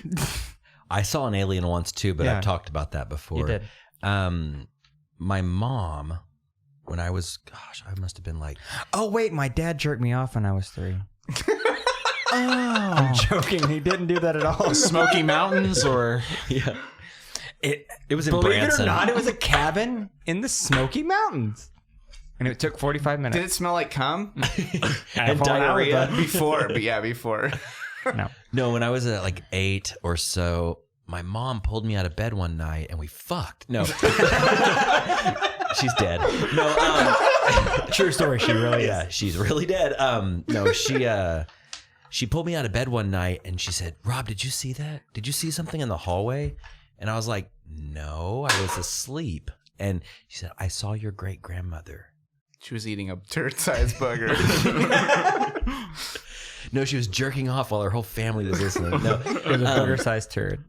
I saw an alien once too, but I've talked about that before. You did. My mom, when I was, I must have been like... Oh, wait, my dad jerked me off when I was 3. I'm joking. He didn't do that at all. Smoky Mountains or... Yeah. It was in Believe Branson. it or not, it was a cabin in the Smoky Mountains. And it took 45 minutes. Did it smell like cum? And diarrhea. Before. No, when I was at like 8 or so, my mom pulled me out of bed one night and we fucked. No. She's dead. No, true story. She really is. Yeah, she's really dead. No, she pulled me out of bed one night and she said, Rob, did you see that? Did you see something in the hallway? And I was like, no, I was asleep. And she said, I saw your great grandmother. She was eating a turd-sized bugger. No, she was jerking off while her whole family was listening. No, it was a bugger-sized turd.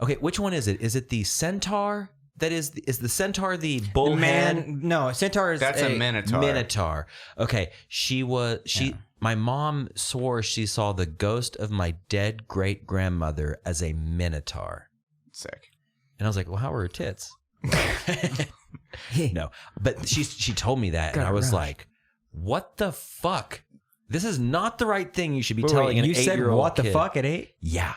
Okay, which one is it? Is it the centaur? That is the centaur the bullhead? No, centaur is that's a minotaur. Minotaur. Okay, my mom swore she saw the ghost of my dead great grandmother as a minotaur. Sick. And I was like, well, how were her tits? No, but she told me that, and I was like, what the fuck? This is not the right thing you should be telling an 8-year-old kid. You said what the fuck at 8? Yeah.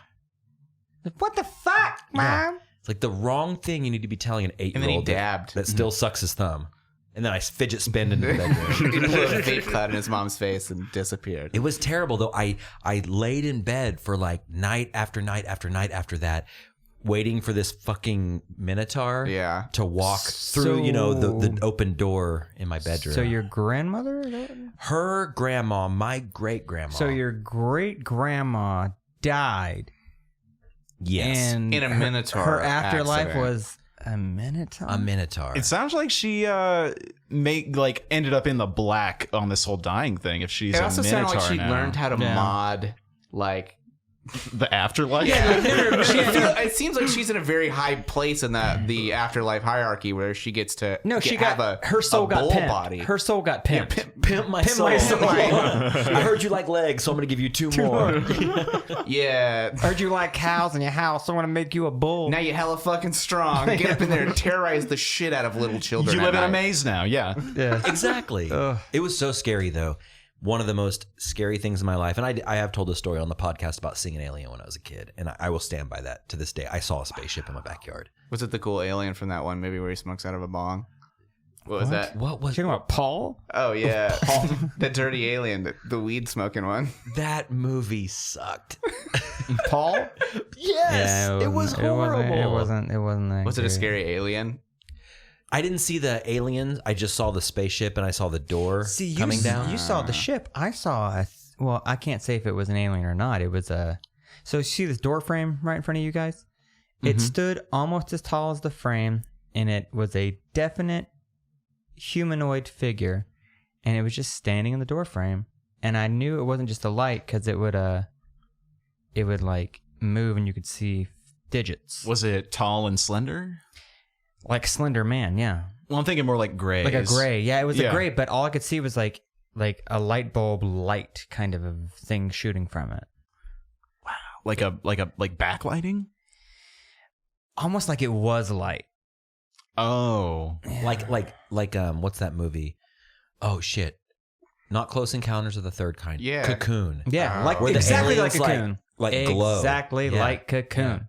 What the fuck, Mom? Yeah. It's like the wrong thing you need to be telling an 8-year-old. And then he dabbed. That still sucks his thumb. And then I fidget spinned into the bedroom. He put a vape cloud in his mom's face and disappeared. It was terrible, though. I laid in bed for like night after night after night after that, waiting for this fucking minotaur to walk through, the open door in my bedroom. So your grandmother? Her grandma, my great-grandma. So your great-grandma died. Yes. And in a minotaur. Her afterlife accident. Was a minotaur? A minotaur. It sounds like she ended up in the black on this whole dying thing if she's a minotaur. It also sounded like she now. learned how to mod like The afterlife? It seems like she's in a very high place in the afterlife hierarchy where she gets to her soul got pimped. body. Her soul got pimped. Pimp my soul. I heard you like legs, so I'm gonna give you 2 more. Yeah. I heard you like cows in your house, so I want to make you a bull. Now you hella fucking strong. Get up in there and terrorize the shit out of little children. You live in a maze now, yeah. Exactly. It was so scary, though. One of the most scary things in my life, and I have told a story on the podcast about seeing an alien when I was a kid, and I will stand by that to this day. I saw a spaceship in my backyard. Was it the cool alien from that one movie where he smokes out of a bong? What was that? What was you talking about Paul? Oh, yeah. Paul. The dirty alien, the weed smoking one. that movie sucked. Paul? Yes, Yeah, it was horrible. It wasn't that Was it a good. scary alien? I didn't see the aliens. I just saw the spaceship and I saw the door coming down. You saw the ship. I saw well, I can't say if it was an alien or not. It was a. So you see this door frame right in front of you guys? It stood almost as tall as the frame, and it was a definite humanoid figure, and it was just standing in the door frame. And I knew it wasn't just a light because it would like move and you could see digits. Was it tall and slender? Like Slender Man, yeah. Well, I'm thinking more like gray. Like a gray. Yeah, it was a gray, but all I could see was like a light bulb light kind of a thing shooting from it. Wow. Like backlighting? Almost like it was light. Oh. Like what's that movie? Oh shit. Not Close Encounters of the Third Kind. Yeah. Cocoon. Yeah, like Where the exactly like aliens, Cocoon. like glow. Exactly Yeah. like Cocoon.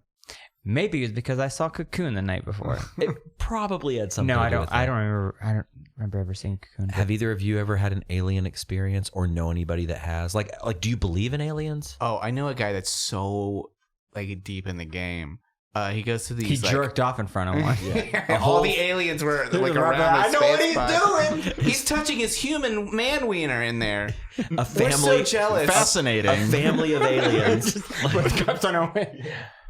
Maybe it's because I saw Cocoon the night before. It probably had something No, to I do don't. with I it. don't remember ever seeing Cocoon. Have either of you ever had an alien experience or know anybody that has? Like, do you believe in aliens? Oh, I know a guy that's so like deep in the game. He goes to He these. jerked off in front of one. All the aliens were like around. I know what he's doing. He's touching his human man wiener in there. A family, We're so jealous. Fascinating. a family of aliens.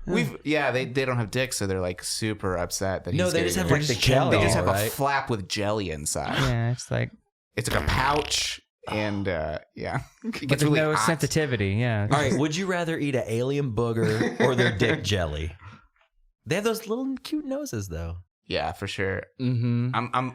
They don't have dicks, so they're like super upset that he's No, they just getting have it. like the jelly. They just have right? a flap with jelly inside. Yeah, it's like It's like a pouch, and it but gets there's really no hot. sensitivity. Yeah. All right, would you rather eat an alien booger or their dick jelly? They have those little cute noses, though. Yeah, for sure. Mm-hmm. I'm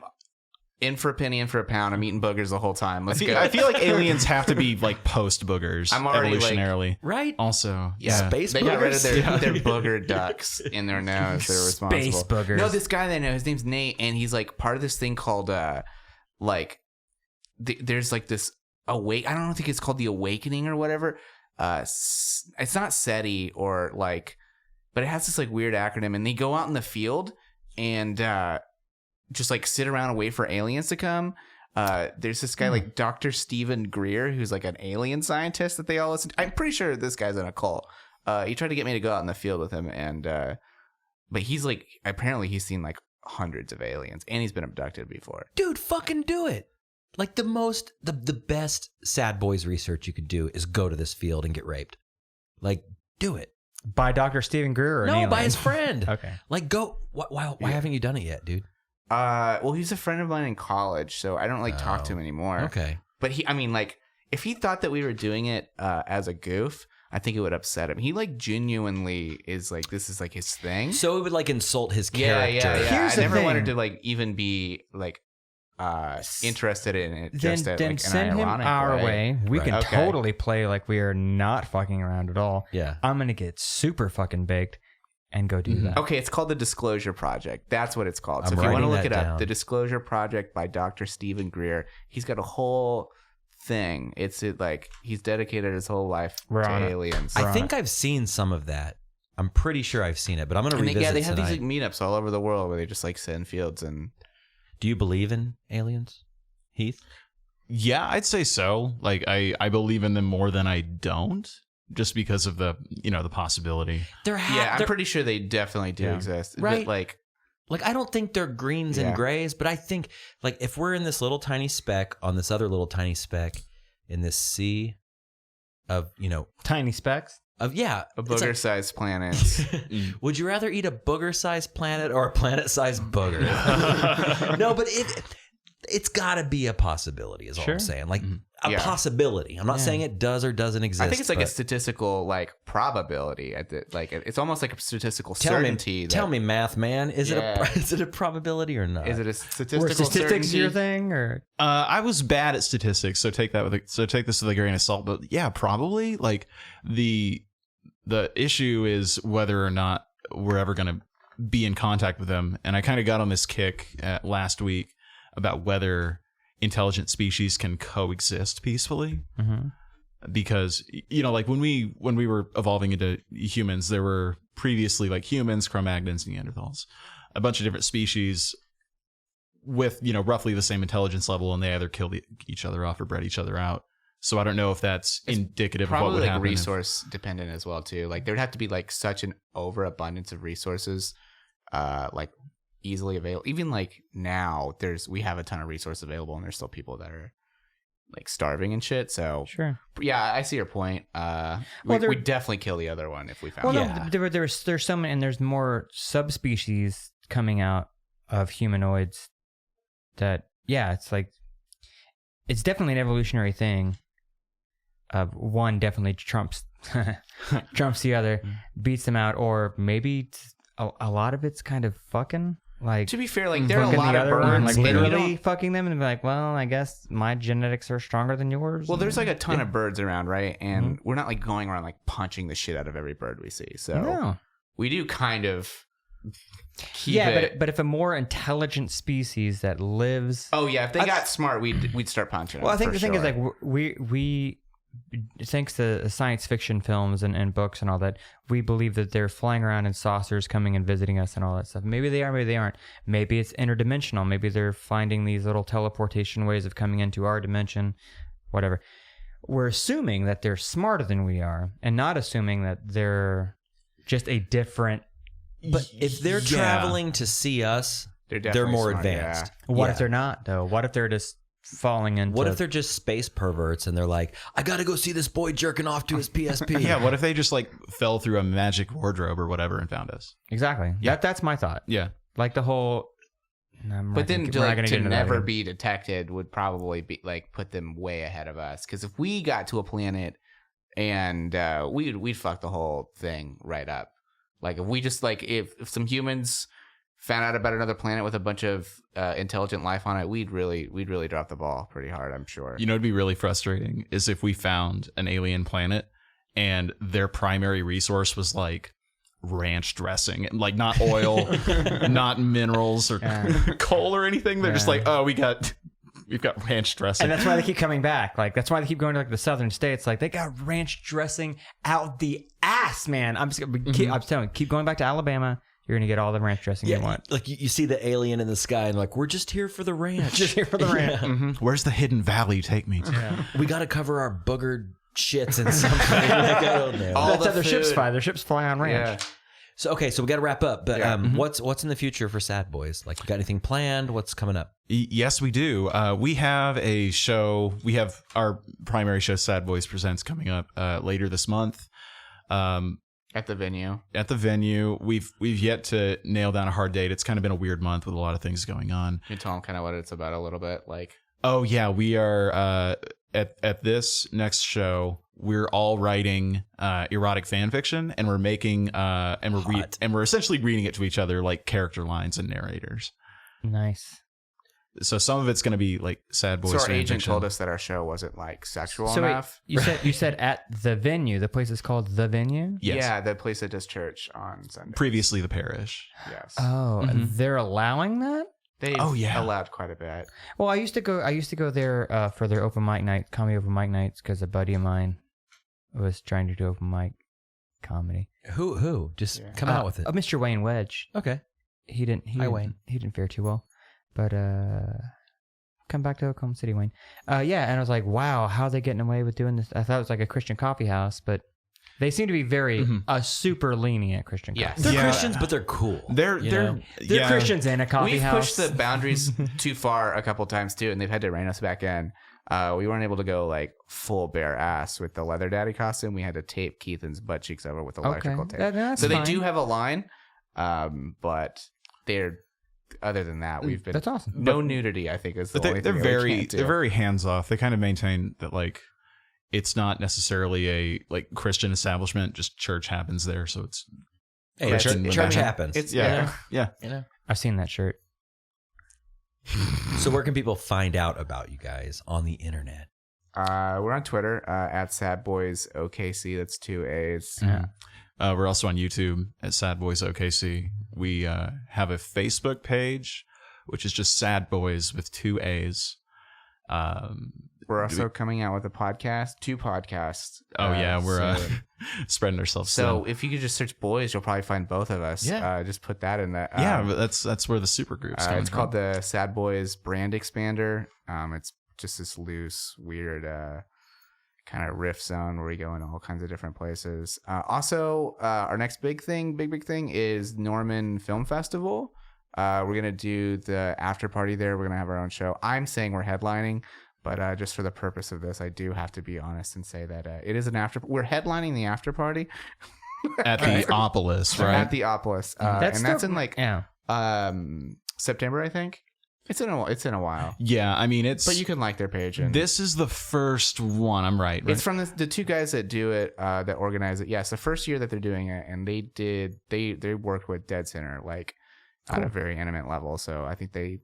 in for a penny, in for a pound. I'm eating boogers the whole time. Let's go. I feel like aliens have to be like post boogers. I'm already, evolutionarily. Right? Also, Yeah, Space they got rid of boogers? their booger ducts in their nose. They're responsible. Space boogers. No, this guy that I know, his name's Nate, and he's like part of this thing called there's like this I don't think it's called the Awakening or whatever. It's not SETI or like, but it has this like weird acronym, and they go out in the field and just like sit around and wait for aliens to come. There's this guy like Dr. Stephen Greer, who's like an alien scientist that they all listen to. I'm pretty sure this guy's in a cult. He tried to get me to go out in the field with him, and but he's like, apparently he's seen like hundreds of aliens, and he's been abducted before. Dude, fucking do it. Like the best Sad Boys research you could do is go to this field and get raped. Like, do it. By Dr. Stephen Greer or an No, alien? by his friend. Okay. Like, go. Why haven't you done it yet, dude? Well, he's a friend of mine in college, so I don't like talk to him anymore. Okay. But if he thought that we were doing it as a goof, I think it would upset him. He like genuinely is like, this is like his thing. So it would like insult his Yeah. character. Here's I the never thing. wanted to like even be like interested in it. Just Then like an send him ironic our way. We Right. can Okay. totally play like we are not fucking around at all. Yeah. I'm gonna get super fucking baked and go do that. Okay, it's called the Disclosure Project. That's what it's called. So I'm if you want to writing look that it up, down. the Disclosure Project by Dr. Stephen Greer. He's got a whole thing. It's like he's dedicated his whole life We're to on it. aliens. I think I've seen some of that. I'm pretty sure I've seen it, but I'm going to and revisit they have tonight. these like meetups all over the world where they just like sit in fields and. Do you believe in aliens, Heath? yeah, I'd say so. Like, I believe in them more than I don't, just because of the the possibility. I'm pretty sure they definitely do exist. Right. But, like I don't think they're greens and grays, but I think like if we're in this little tiny speck on this other little tiny speck in this sea of Tiny specks. a booger-sized planet. would you rather eat a booger-sized planet or a planet-sized booger? No, but it's got to be a possibility is all Sure. I'm saying. Like a possibility. I'm not saying it does or doesn't exist. I think it's like a statistical like probability. It's almost like a statistical tell certainty. Tell me, math man, is it a probability or not? Is it a statistical Or statistics certainty? your thing? Or I was bad at statistics, so take this with a grain of salt. But yeah, probably. Like the issue is whether or not we're ever going to be in contact with them. And I kind of got on this kick last week about whether intelligent species can coexist peacefully. Because, like when we were evolving into humans, there were previously like humans, Cro-Magnons, Neanderthals, a bunch of different species with, roughly the same intelligence level, and they either killed each other off or bred each other out. So I don't know if that's indicative of what would probably like happen. resource dependent as well too. Like there'd have to be like such an overabundance of resources, like easily available. Even like now, we have a ton of resources available, and there's still people that are like starving and shit. So sure, yeah, I see your point. We'd definitely kill the other one if we found. Well, no, there's some, and there's more subspecies coming out of humanoids. That it's like it's definitely an evolutionary thing. One definitely trumps the other, beats them out, or maybe a lot of it's kind of fucking. Like, to be fair, like there are a lot of one, birds, like literally fucking them, and be like, well, I guess my genetics are stronger than yours. Well, there's like a ton of birds around, right? And we're not like going around like punching the shit out of every bird we see. So we do kind of keep it. But if a more intelligent species that lives, if they got smart, we'd start punching them. Well, I think the thing is like we thanks to science fiction films and books and all that, we believe that they're flying around in saucers, coming and visiting us and all that stuff. Maybe they are, maybe they aren't. Maybe it's interdimensional. Maybe they're finding these little teleportation ways of coming into our dimension, whatever. We're assuming that they're smarter than we are, and not assuming that they're just a different. But if they're traveling to see us, they're more smart, advanced. Yeah. What if they're not, though? What if they're just falling into... What if they're just space perverts and they're like, I gotta go see this boy jerking off to his PSP? Yeah, what if they just like fell through a magic wardrobe or whatever and found us? Exactly. Yeah. That's my thought. Yeah. Like the whole... But then to never be detected would probably be like put them way ahead of us. Because if we got to a planet and we'd fuck the whole thing right up. Like if we just like if some humans found out about another planet with a bunch of intelligent life on it, we'd really drop the ball pretty hard, I'm sure. It'd be really frustrating is if we found an alien planet and their primary resource was like ranch dressing, and like not oil, not minerals or coal or anything. They're just like, oh, we've got ranch dressing. And that's why they keep coming back. Like that's why they keep going to like the southern states. Like they got ranch dressing out the ass, man. I'm telling you, keep going back to Alabama. You're gonna get all the ranch dressing you want. Like you see the alien in the sky, and like we're just here for the ranch. Just here for the ranch. Where's the hidden valley? Take me to. Yeah. We got to cover our boogered shits in something. Like, I don't know. That's how their ships fly. Their ships fly on ranch. Yeah. So we got to wrap up. But what's in the future for Saad Boys? Like, you got anything planned? What's coming up? Yes, we do. We have a show. We have our primary show, Saad Boys Presents, coming up later this month. At the venue. We've yet to nail down a hard date. It's kind of been a weird month with a lot of things going on. Can you tell them kind of what it's about a little bit? Like, oh yeah, we are at this next show. We're all writing erotic fan fiction, and we're making and we're essentially reading it to each other like character lines and narrators. Nice. So some of it's going to be like Saad Boys. So our fan agent fiction. told us that our show wasn't like sexual So enough. Wait, you said at the venue. The place is called The Venue? Yes. Yeah, the place that does church on Sunday. Previously the parish. Yes. Oh, they're allowing that? They've allowed quite a bit. Well, I used to go there for their open mic night, comedy open mic nights, because a buddy of mine was trying to do open mic comedy. Who? Just come out with it. Mr. Wayne Wedge. Okay. He didn't fare too well. But come back to Oklahoma City, Wayne. Yeah, and I was like, wow, how are they getting away with doing this? I thought it was like a Christian coffee house, but they seem to be very super lenient Christian coffee. They're Christians, but they're cool. They're Christians in a coffee house. We've pushed the boundaries too far a couple times too, and they've had to rein us back in. We weren't able to go like full bare ass with the leather daddy costume. We had to tape Keithan's butt cheeks over with electrical tape. That's so fine. they do have a line, but they're other than that, we've been That's awesome. no nudity. I think is the only they're thing that we very can't do. they're very hands off. They kind of maintain that like it's not necessarily a like Christian establishment. Just church happens there, so it's Hey, Christian church women. happens. It's yeah. You know. I've seen that shirt. So where can people find out about you guys on the internet? We're on Twitter at Saad Boys OKC. That's 2 A's. Yeah. We're also on YouTube at Saad Boys OKC. We have a Facebook page, which is just Saad Boys with 2 A's. We're also coming out with a podcast, 2 podcasts. We're soon. spreading ourselves. So thin. if you could just search boys, you'll probably find both of us. Yeah. Just put that in the. But that's where the super group's coming It's from. called the Saad Boys Brand Expander. It's just this loose, weird kind of riff zone where we go in all kinds of different places. Also, our next big thing is Norman Film Festival. We're gonna do the after party there. We're gonna have our own show. I'm saying we're headlining. But just for the purpose of this, I do have to be honest and say that it is an after. We're headlining the after party at the Opolis, right? At the Opolis, that's in like September, I think. It's in a while. Yeah, I mean it's. But you can like their page. And this is the first one. I'm right. It's from the 2 guys that do it, that organize it. Yeah, it's the first year that they're doing it, and they worked with Dead Center like at a very intimate level. So I think they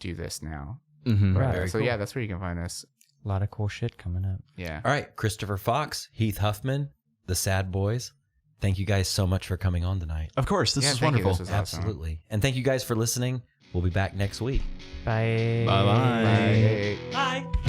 do this now. Mm-hmm. Right. So yeah, that's where you can find us. A lot of cool shit coming up. Yeah. All right, Christopher Fox, Heath Huffman, the Saad Boys. Thank you guys so much for coming on tonight. Of course, this is thank you. wonderful. This was awesome. Absolutely. And thank you guys for listening. We'll be back next week. Bye. Bye-bye. Bye. Bye.